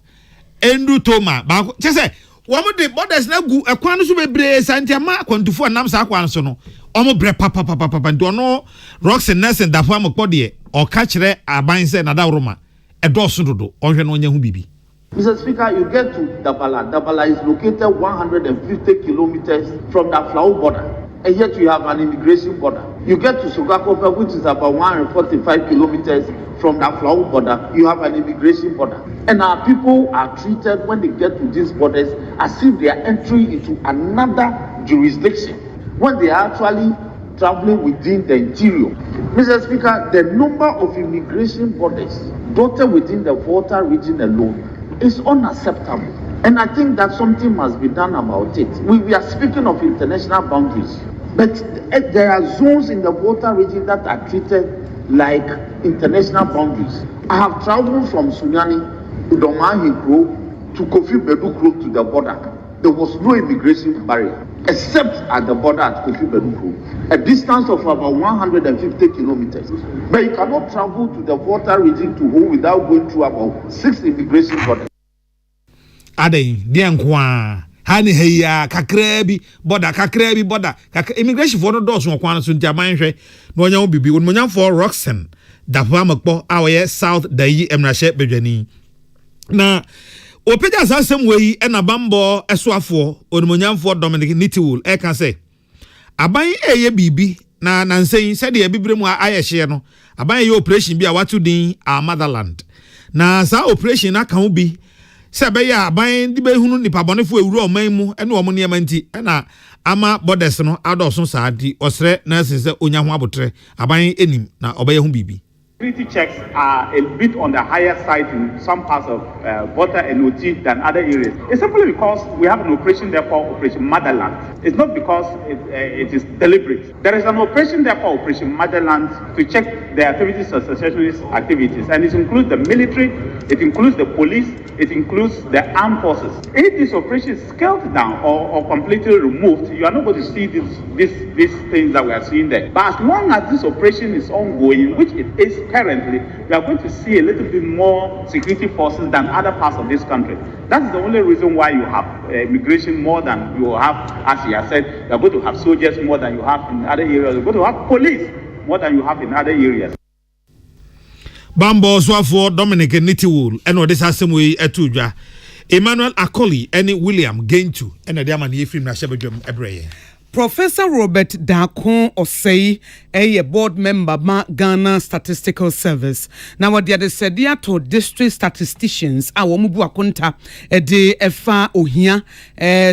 endu toma baako che say Womo de borders na gu ekwan so bebre santiama kwantufo anam sa akwan so no. Omo bre papa ndo no rocks and ness and dafa amkpo de o ka kire aban se na da roma edoso dodo onhwe no nya hu bibi. Mr. Speaker, you get to Dabala. Dabala is located 150 kilometers from the Flower border, and yet you have an immigration border. You get to Sogakope, which is about 145 kilometers from the Flower border, you have an immigration border. And our people are treated when they get to these borders as if they are entering into another jurisdiction, when they are actually traveling within the interior. Mr. Speaker, the number of immigration borders dotted within the Volta region alone is unacceptable. And I think that something must be done about it. We are speaking of international boundaries, but there are zones in the Volta region that are treated like international boundaries. I have traveled from Sunyani to Domahinkro to Kofi Bedukro to the border. There was no immigration barrier except at the border at Kofi Bedukro, a distance of about 150 kilometers. But you cannot travel to the Volta region to home without going through about 6 immigration borders. Ade dienkwa hani heya kakrebi border immigration for no doors won kwan so ntiaman hwe no onya bibi onmonya for Roxen dafa makpo awoye south dayi emrahye bedwani na opeja asasem wei na bambo esoafo onmonyamfo Dominic Nitiwul e kan say aban eye bibi na nansen se de bibremu ayehye no aban ye operation bi a watu din our motherland na sa operation na kan bi se be ya aban di be hunu nipa bonefo ewuru oman mu ene omo ne manti na ama borders no adoso saadi osre na se onya ho abotre aban enim na obaye hu bibi. Security checks are a bit on the higher side in some parts of Volta and OT than other areas. It's simply because we have an operation there called Operation Motherland. It's not because it is deliberate. There is an operation there called Operation Motherland to check the activities of secessionist activities, and it includes the military, it includes the police, it includes the armed forces. If this operation is scaled down or completely removed, you are not going to see these things that we are seeing there. But as long as this operation is ongoing, which it is currently, we are going to see a little bit more security forces than other parts of this country. That's the only reason why you have immigration more than you have, as you have said, you are going to have soldiers more than you have in other areas. You're going to have police more than you have in other areas. Bambo Swafo Dominic Nitiwul eno this asemwe etudwa Emmanuel Akoli ene William Gentu ene de amane yefim na hyebedwam ebreye. Professor Robert Dakon Osei, a board member ma Ghana Statistical Service. Now what the said to district statisticians a womubu akonta de efa ohia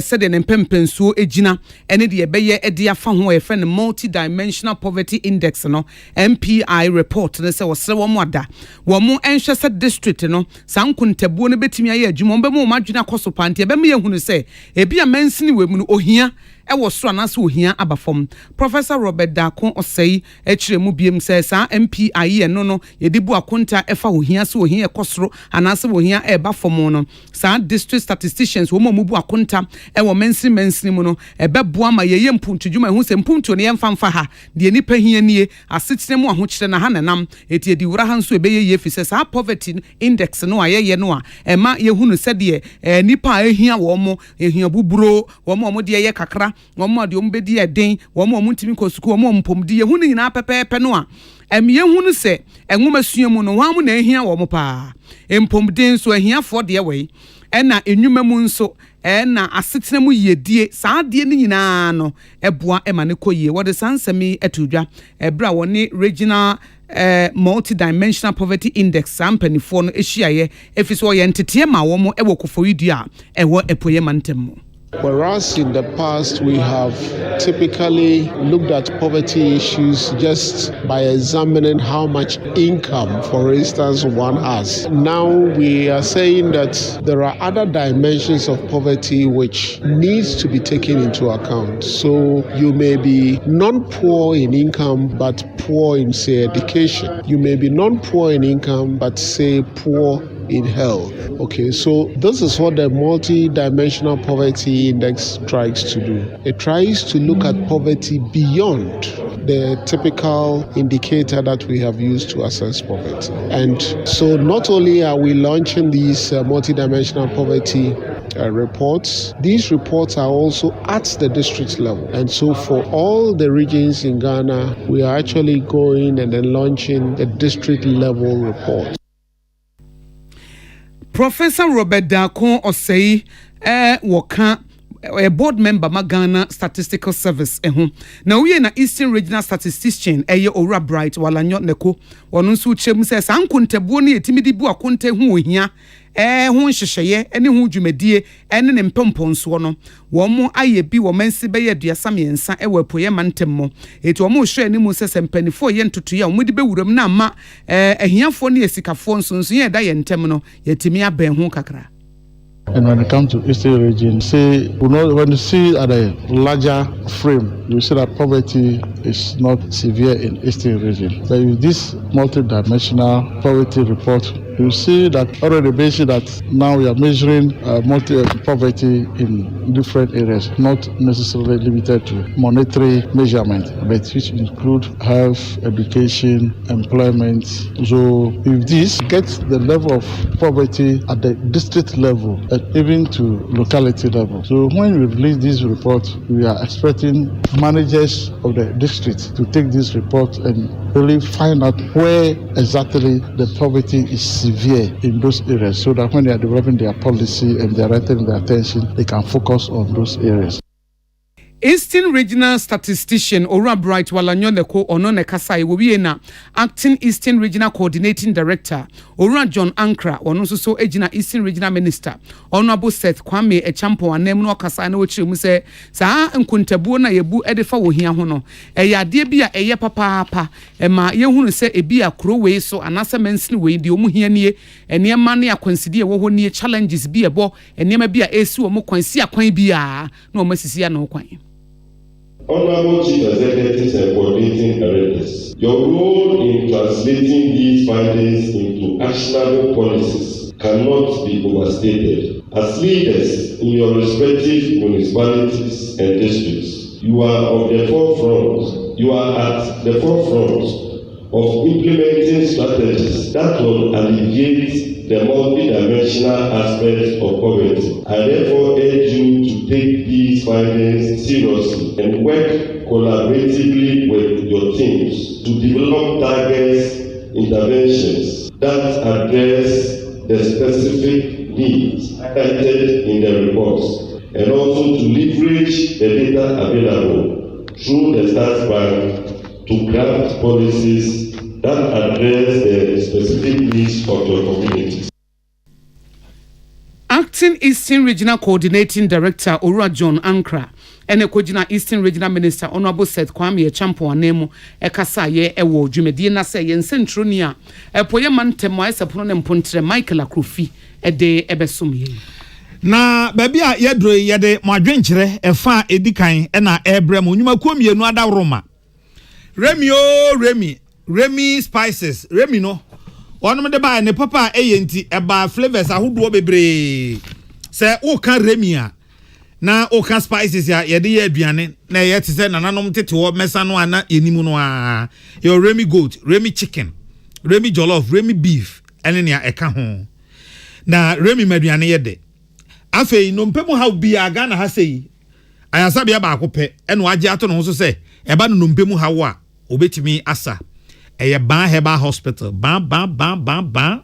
said an empempenso ejina ene de ebeye e de afa ho e friend multi-dimensional poverty index no MPI report ne se wosre wo ada wo mu enhwe se district no sankuntabuo ne betimi aye adwuma be mu madwena koso pante be me yehunu se ebi a mansini we mu no ohia ewo so anase ohia abafom. Professor Robert Dakon Osei echire mu biem se sa MPI no yedibu akonta efa ohia se ohia ekosoro anase ohia eba fom no sa district statisticians wo mu bu akonta ewo mensi mu no ebeboa ma yeye mpuntudwuma hu se mpuntu ne yemfamfa ha de nipa hia nie asetene mu ahokyere na hananam eti edi wura ha nso ebeye ye fi se sa poverty index no ayeye no a ema yehunu se de nipa ahia wo mo ehia buburo wo mo de ye kakra womo de ombedi eden womo ntimi kosuku womo mpomdi yehu ni nyina pepepe no a emiyehu no se enwoma suamu no wamu na ehia womo pa empomden so ehiafo de we ena enwuma mu nso na asetena mu yedie saa de ni nyina no eboa ema ne koyie wode sansemi etudwa ebra woni regional multi-dimensional poverty index sampanifo no ehyiaye efiso ye ntete ma womo ewo kofoyidua ewo epoye mantemu. Whereas in the past we have typically looked at poverty issues just by examining how much income, for instance, one has. Now we are saying that there are other dimensions of poverty which needs to be taken into account. So you may be non-poor in income but poor in, say, education. You may be non-poor in income but, say, poor in health. Okay, so this is what the multi-dimensional poverty index tries to do. It tries to look at poverty beyond the typical indicator that we have used to assess poverty. And so not only are we launching these multi-dimensional poverty reports. These reports are also at the district level. And so for all the regions in Ghana, we are actually going and then launching the district level report. Professor Robert Dakon Osei Waka a board member Ghana Statistical Service na we na Eastern Regional Statistician Ora Bright walanyo neko wonu nso chem se sankontabuo ne etimidi bu akonta hu ohia ho hyehyeye ene ho dwumadie ene ne mpomponso no wo mo aye bi wo mansi be ye duasa miensa e wapoye mantemmo eti wo mo hwe ani mu se sempanifo ye ntoto ya wo mudi be wuram na ma ahiafo ne esikafo nso ye da ye ntem no yetimi aben ho kakra. And when it comes to Eastern region, when you see at a larger frame, you see that poverty is not severe in Eastern region. But with this multidimensional poverty report, you see that already basically that now we are measuring poverty in different areas, not necessarily limited to monetary measurement, but which include health, education, employment. So if this gets the level of poverty at the district level and even to locality level. So when we release this report, we are expecting managers of the district to take this report and really find out where exactly the poverty is severe in those areas, so that when they are developing their policy and they are directing their attention, they can focus on those areas. Eastern Regional Statistician Ora Bright walanyo neko ono ne kasai wo na acting Eastern Regional Coordinating Director Ora John Ankra ono nso so ejina Eastern Regional Minister Honorable Seth Kwame Echampo anem no kasai na wo kire mu se saa nkuntabuo na yebu edefa wo hia ho no ade bi a eye papa ma ye hunu se ebi akro we so anase mensini we di omu hia nie enema ne akwansidi e wo ho nie challenges bi ebo enema bi a esi wo mu kwansi akwan bi a na o masisi ya no kwan. Honorable Chief Executives and Coordinating Directors, your role in translating these findings into actionable policies cannot be overstated. As leaders in your respective municipalities and districts, you are at the forefront of implementing strategies that will alleviate the multidimensional aspects of poverty. I therefore urge you to take these findings seriously and work collaboratively with your teams to develop targeted interventions that address the specific needs highlighted in the reports, and also to leverage the data available through the Stats Bank to craft policies that address the specific needs of your communities. Acting Eastern Regional Coordinating Director Ora John Ankra ene kojina Eastern Regional Minister Honorable Seth Kwame Echampo anemu ekasa ye ewo dwumedie na se ye nsentro ni a epoye mantemo asepono ne mpontre Michael Akrofi ede ebesom ye na baby a yedro yede mo adwenkyere efa edikan na ebrem onyuma komienu ada roma Remy spices Remy no onom de ba ne papa eyenti eba flavors ahodo bebre se wo kan Remy a na wo kan spices ya yede ye aduane na ye te se nananom tete wo mesa no ana enimu no a your Remy goat, Remy chicken, Remy jollof, Remy beef ene ne eka ho na Remy maduane yede afei no mpemu ha bia Ghana ha sei ayasa bia ba akopɛ ene waje ato no so se eba no mpemu ha wo a obetimi asa eye ban heba hospital ban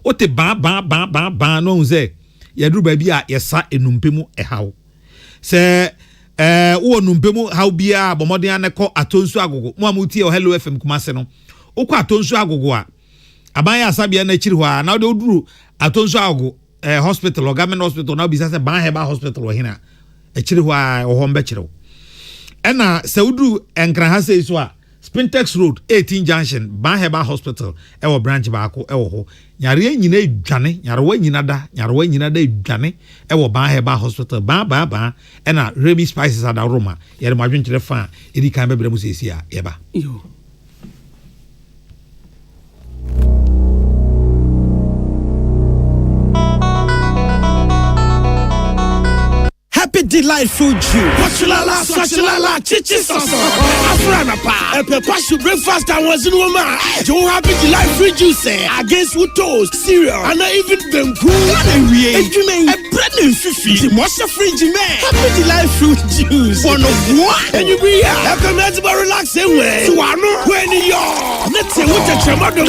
ote ban no nze yadru ba bi a yesa enumpemu ehaw se wo numpemu haw bia bomoden aneko atonsu agogo mo amuti o Hello FM kumase no okọ atonsu agogo a aban ya asabia na chiri hwa na de oduru atonsu agogo hospital o government hospital na bisa se ban heba hospital o hina chiri hwa o hombe chiro ena se oduru enkran ha sei so a Spintex Road 18 Junction Banheba Hospital ewo branch baako ewo ho nyare nyina edwane nyarewa nyina da edwane ewo Banheba Hospital ba ena Remy Spices ada Roma yere madwenkyere fa edi kan bebre mu sesi a yeba yo Happy Delight fruit juice. Wachulala, swachulala, chichi soso. Afrana pa. Epe pashu breakfast and was in woman. Joe Happy Delight fruit juice against with toast, cereal, and even them cool. And we ain't a bread and fifi. The most fridge man. Happy Delight fruit juice. One of what? And you be here. I come out to relax anyway. So I know when you're. Let's say what a chamado.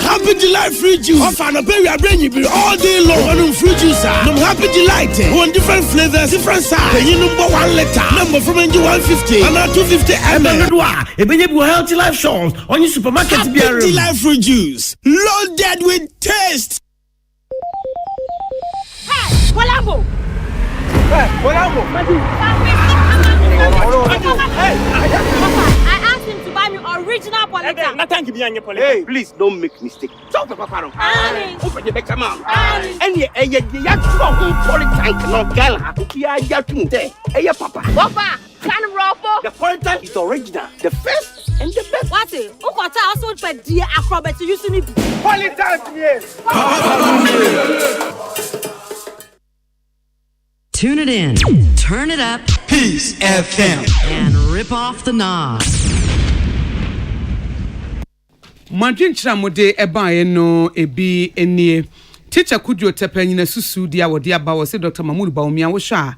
Happy Delight fruit juice. Off and a berry, I bring you all day long. One fruit juice. I'm Happy Delight. One different flavors, different size. You number 1 liter. Number from NG 150. And now 250 ml. If you have healthy life shows on your supermarket, Happy Delight fruit juice. Loaded with taste. Hey, Polambo. Hey, Polambo. I asked him to buy me original Polita. Hey, please don't make mistake. Talk to Papa. Open the back man. And you Polita no girl. You are there. Hey, Papa. Papa, can ruffle. The Polita is original. The first and the best. What is? Ukota also for dear acrobat to use to me. Polita, yes. Tune it in, turn it up, Peace FM, and rip off the knob. Madinchra mode eba no ebi enie. Teacher Kudio Tepanyina Susu dia wodi aba wo se Dr. Mahmoud Baumia wo hwa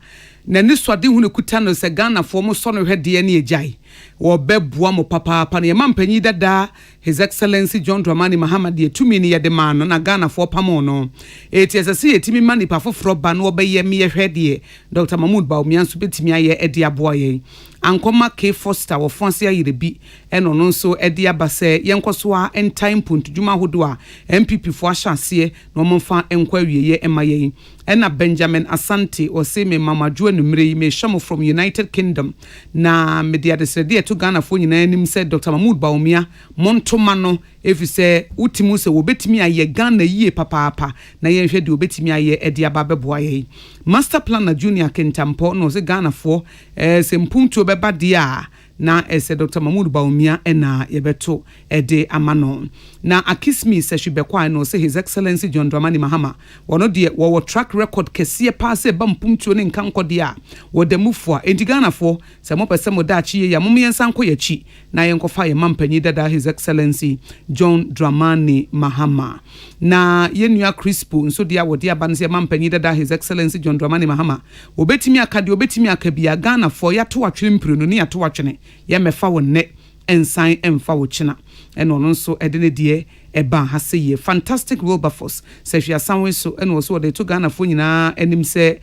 na ni swade hunu kuta no se Ghana fo mo so no hwede ne ejai wo beboa mo papa pa ne mampanyi dada His Excellency John Dramani Mahama de tumi ne yede ma no na Ghana fo pamo no etiasase yetimi mani pa foforo ba no obeye me hwede Dr. Mahmoud Baumia so betimi aye ede aboa ye Ankoma K Foster wo fonse ayerebi eno no nso ede abase yenkoso a entime point djuma hodo a MPP fo ahyase no momfa enkwa wieye emaye ena Benjamin Asante o se me mama jo anumre me shamo from United Kingdom na media desede to Ghana fo nyina anim said Dr. Mahmoud Baumia montoma no efise utimu se wo betimi aye Ghana yie papa na yenhwe de obetimi aye ede ababeboa ye Master Planner Junior Kentampo no se Ghana fo se mpuntu beba dia na ese Dr. Mahmoud Baumia ena yebeto ede amano na akismi se hwebekwa no se His Excellency John Dramani Mahama wono de wo track record kese pa se ba mpumtuo ne nkanko de a wo de mufo enti Ghana fo se mo pese mo da chi ya mom yensan ko yachi na yenkofa ye mampanyi dada His Excellency John Dramani Mahama na yenua Crispo nso de a wo de aba nse mampanyi dada His Excellency John Dramani Mahama obetimi akade obetimi akabia Ghana fo ya to atwene mprenu ne ya to atwene ye mefa wo ne ensan emfa wo china eno no nso edene die eba ha se ye fantastic Wilberforce se hwia sanwe so eno so de to Ghana fo nyina enim se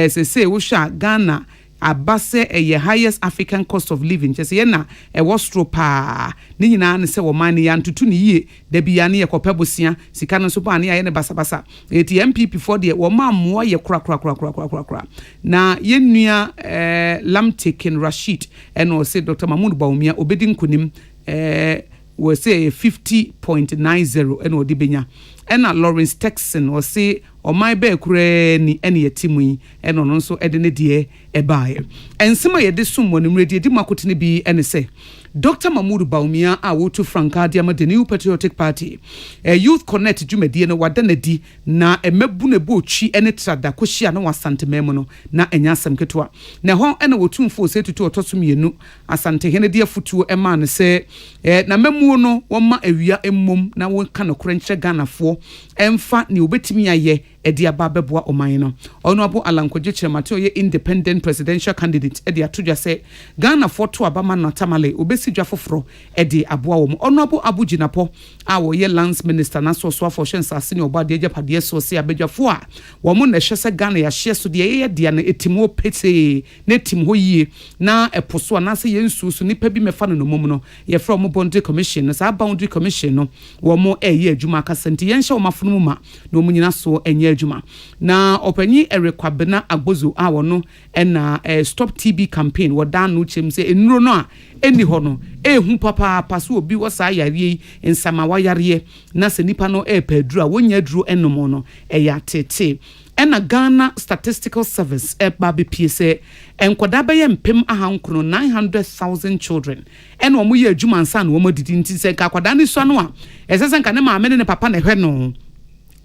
se wo hwa Ghana abase eye highest African cost of living chese ye na wostro pa ni nyina ne se wo man ya ntutu ne yie da bia ne ye kopebosia sika no so pa ne ya ne basabasa eti MPP for de wo ma mo ye kra na ye nua Lamtekin Rashid eno se Dr. Mahmoud Baumia obedi nkunim we say 50.90 eno di benya ena Lawrence Texan o say o my be kure ni ene yetimu yi eno no nso ede ne de ebae ensema ye de sum woni mredi di makote ne bi ene se Dr. Mahmoud Baumia a wotu Francadia ma the New Patriotic Party Youth Connect jumedie no wada na di na emebu ne bochi ene trada kohia na wasante memo no na enya asem ketwa na ho ene wotu mfo se tutu otoso mienu asante hene de afutuo ema ne se na memu no woma awia emmom na wonka no krenche Ghana fo emfa ni obetimi aye edi ababeboa oman no ono abo alankwaje chiremate oye independent presidential candidate edi atodwa se Ghana fo to abama no tamale obesi dwa foforo edi aboa wo ono abo abuginapo a wo ye lands minister na so afo hwensa ase ne obade agapade so se abedwafo a wo mo na hwese Ghana ya hye so de ye de na etimo pete na etim ho yie na eposo na se yensu so nipa bi mefa no mom no ye from mo boundary commission na sa boundary commission no wo mo eye adwuma akasenti yenhye wo mafono mu ma na wo nyina so enye adwuma na opanyi erekwabena agbozo a wono na stop TB campaign wodan no chemse enuro no a eni ho no ehu papa paso obi wo sa yare nsama wa yare na se nipa no epaduru a wonya duru enom no eya tete ena Ghana Statistical Service eba BPS enkoda beye mpem ahankro 900,000 children ena omo ye adwuma nsa na omo didi nti se ka kwada ni so no a esese nka ne maame ne papa na hwe no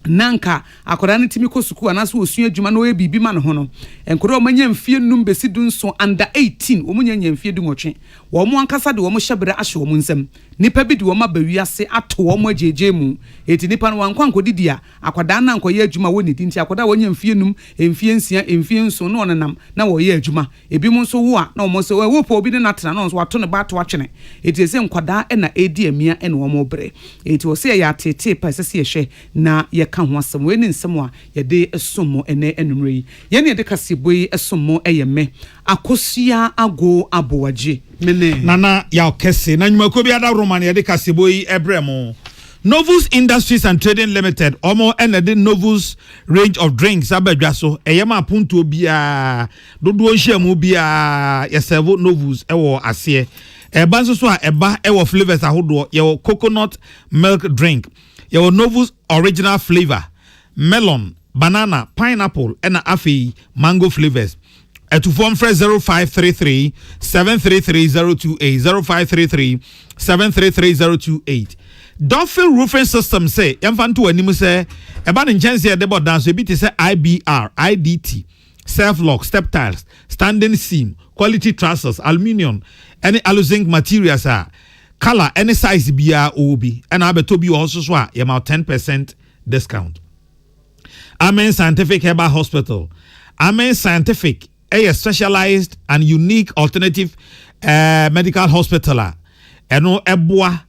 nanka akoda ne timi ko suku anaso osua adwuma no ebibi ma ne ho no enkodo o manya mfie num besi dunso under 18 o munya mfie dunwotwe wo mo ankasa de wo mo hyebere ahye wo mo nsam nipa bi de wo ma bawiase ato wo mo ajeje mu eti nipa no wankwa nkodidi a akoda na nkoye adwuma woni dinti akoda wonya mfie num mfie nsia mfie nso no onenam na wo ye adwuma ebi mo nso wo a na wo so wo po obi ne natena no nso wato ne ba to atwene eti ese nkoda na edi amia ene wo mo bre eti wo se ya tete pa sese ye hwe na ye ka ho asem we ni nsem a ye de esomo ene enumre yi ye ne de kaseboi esomo eyeme akosua ago abowaje mene nana ya kese na nyuma ko bi ada roman ye de kaseboi ebremo Novus Industries and Trading Limited omo ene de Novus range of drinks abadwa so eyema punto bia dodo hyiamu bia ye serve Novus ewo ase eba nso so a eba ewo flavors ahodo ye coconut milk drink ye Novus original flavor melon banana pineapple and afi mango flavors to form fresh 0533 733028 0533 733028 Dolphin Roofing System say yamfanto animu say eba ne nchance de bod dance ebi te say IBR IDT self lock step tiles standing seam quality trusses aluminium any aluzinc materials color any size bia obi and abeto bi also so a yama 10% discount. Amen Scientific Herbal Hospital. Amen Scientific a specialized and unique alternative medical hospital. Eno eboa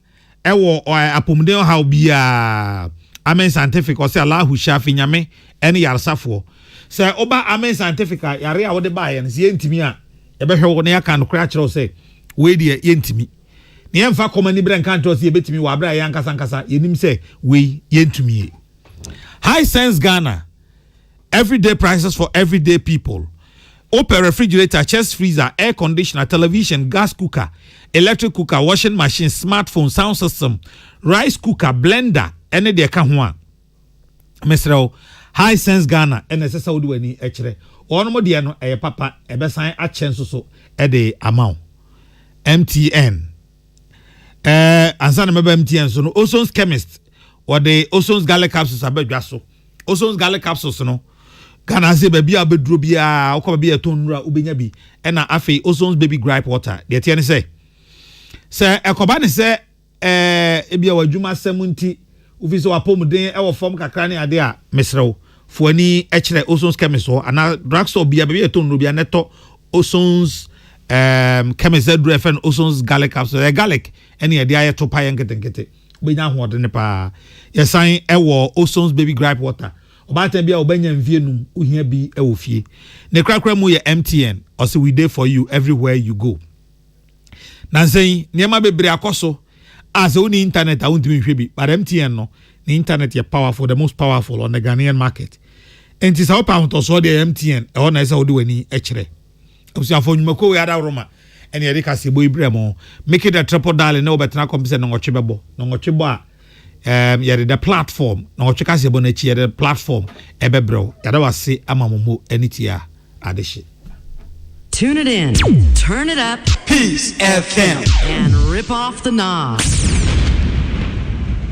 ewo apomden ha bia Amen Scientific or say Allah who shafi nyame ene yarsafo. Say oba Amen Scientific yare a wo de ba ye nse yentimi a ebehwe wo ne aka no kra kire say we de yentimi. Ne yemfa komani bra nkan to say ebetimi wa bra ye ankasa yenim say we yentumi. High Sense Ghana. Everyday prices for everyday people. Open refrigerator, chest freezer, air conditioner, television, gas cooker, electric cooker, washing machine, smartphone, sound system, rice cooker, blender, any de ka ho a. Mr. High Sense Ghana, NSS would wani echere. Ono mo de no papa ebesan a chen so e de amount. MTN. Ansa na meba MTN so no Ozon's Chemist or the Ozon's Garlic capsules abedwa so. Ozon's Garlic capsules no. Ghana say baby abedro bia okwa bia tonura ubenya bi e na afei Ozon's baby gripe water. De tie ne say ekoba ne say ebia wadwuma semunti ufise wapomden e wo form kakra ne ade a mesrew fuani echere Ozon's Chemist so ana drugstore bia baby tonura bia neto Ozon's chemist do FN Ozon's garlic capsule garlic any ade aye to pa yenketenkete benya hoode ne pa yesan ewo Ozon's baby gripe water obata bia obenya mfie num ohia bi ewo fie ne krakra mu ye MTN also we dey for you everywhere you go na say niema bebre akoso as oni internet awuntimi hwe bi but MTN no the internet ye powerful the most powerful on the Ghanaian market enti sa opa to so the MTN e wona say wodi wani ekire usiafo nyumako we ada roma ene yede kasebo ibremo make it a triple dial na obetena compese no ngotwebebo no ngotwebo a yede the platform no ngotwe kasebo na chi yede platform ebebrew yada wase amamomo enitia adeshi. Tune it in, turn it up, Peace FM, and rip off the knob.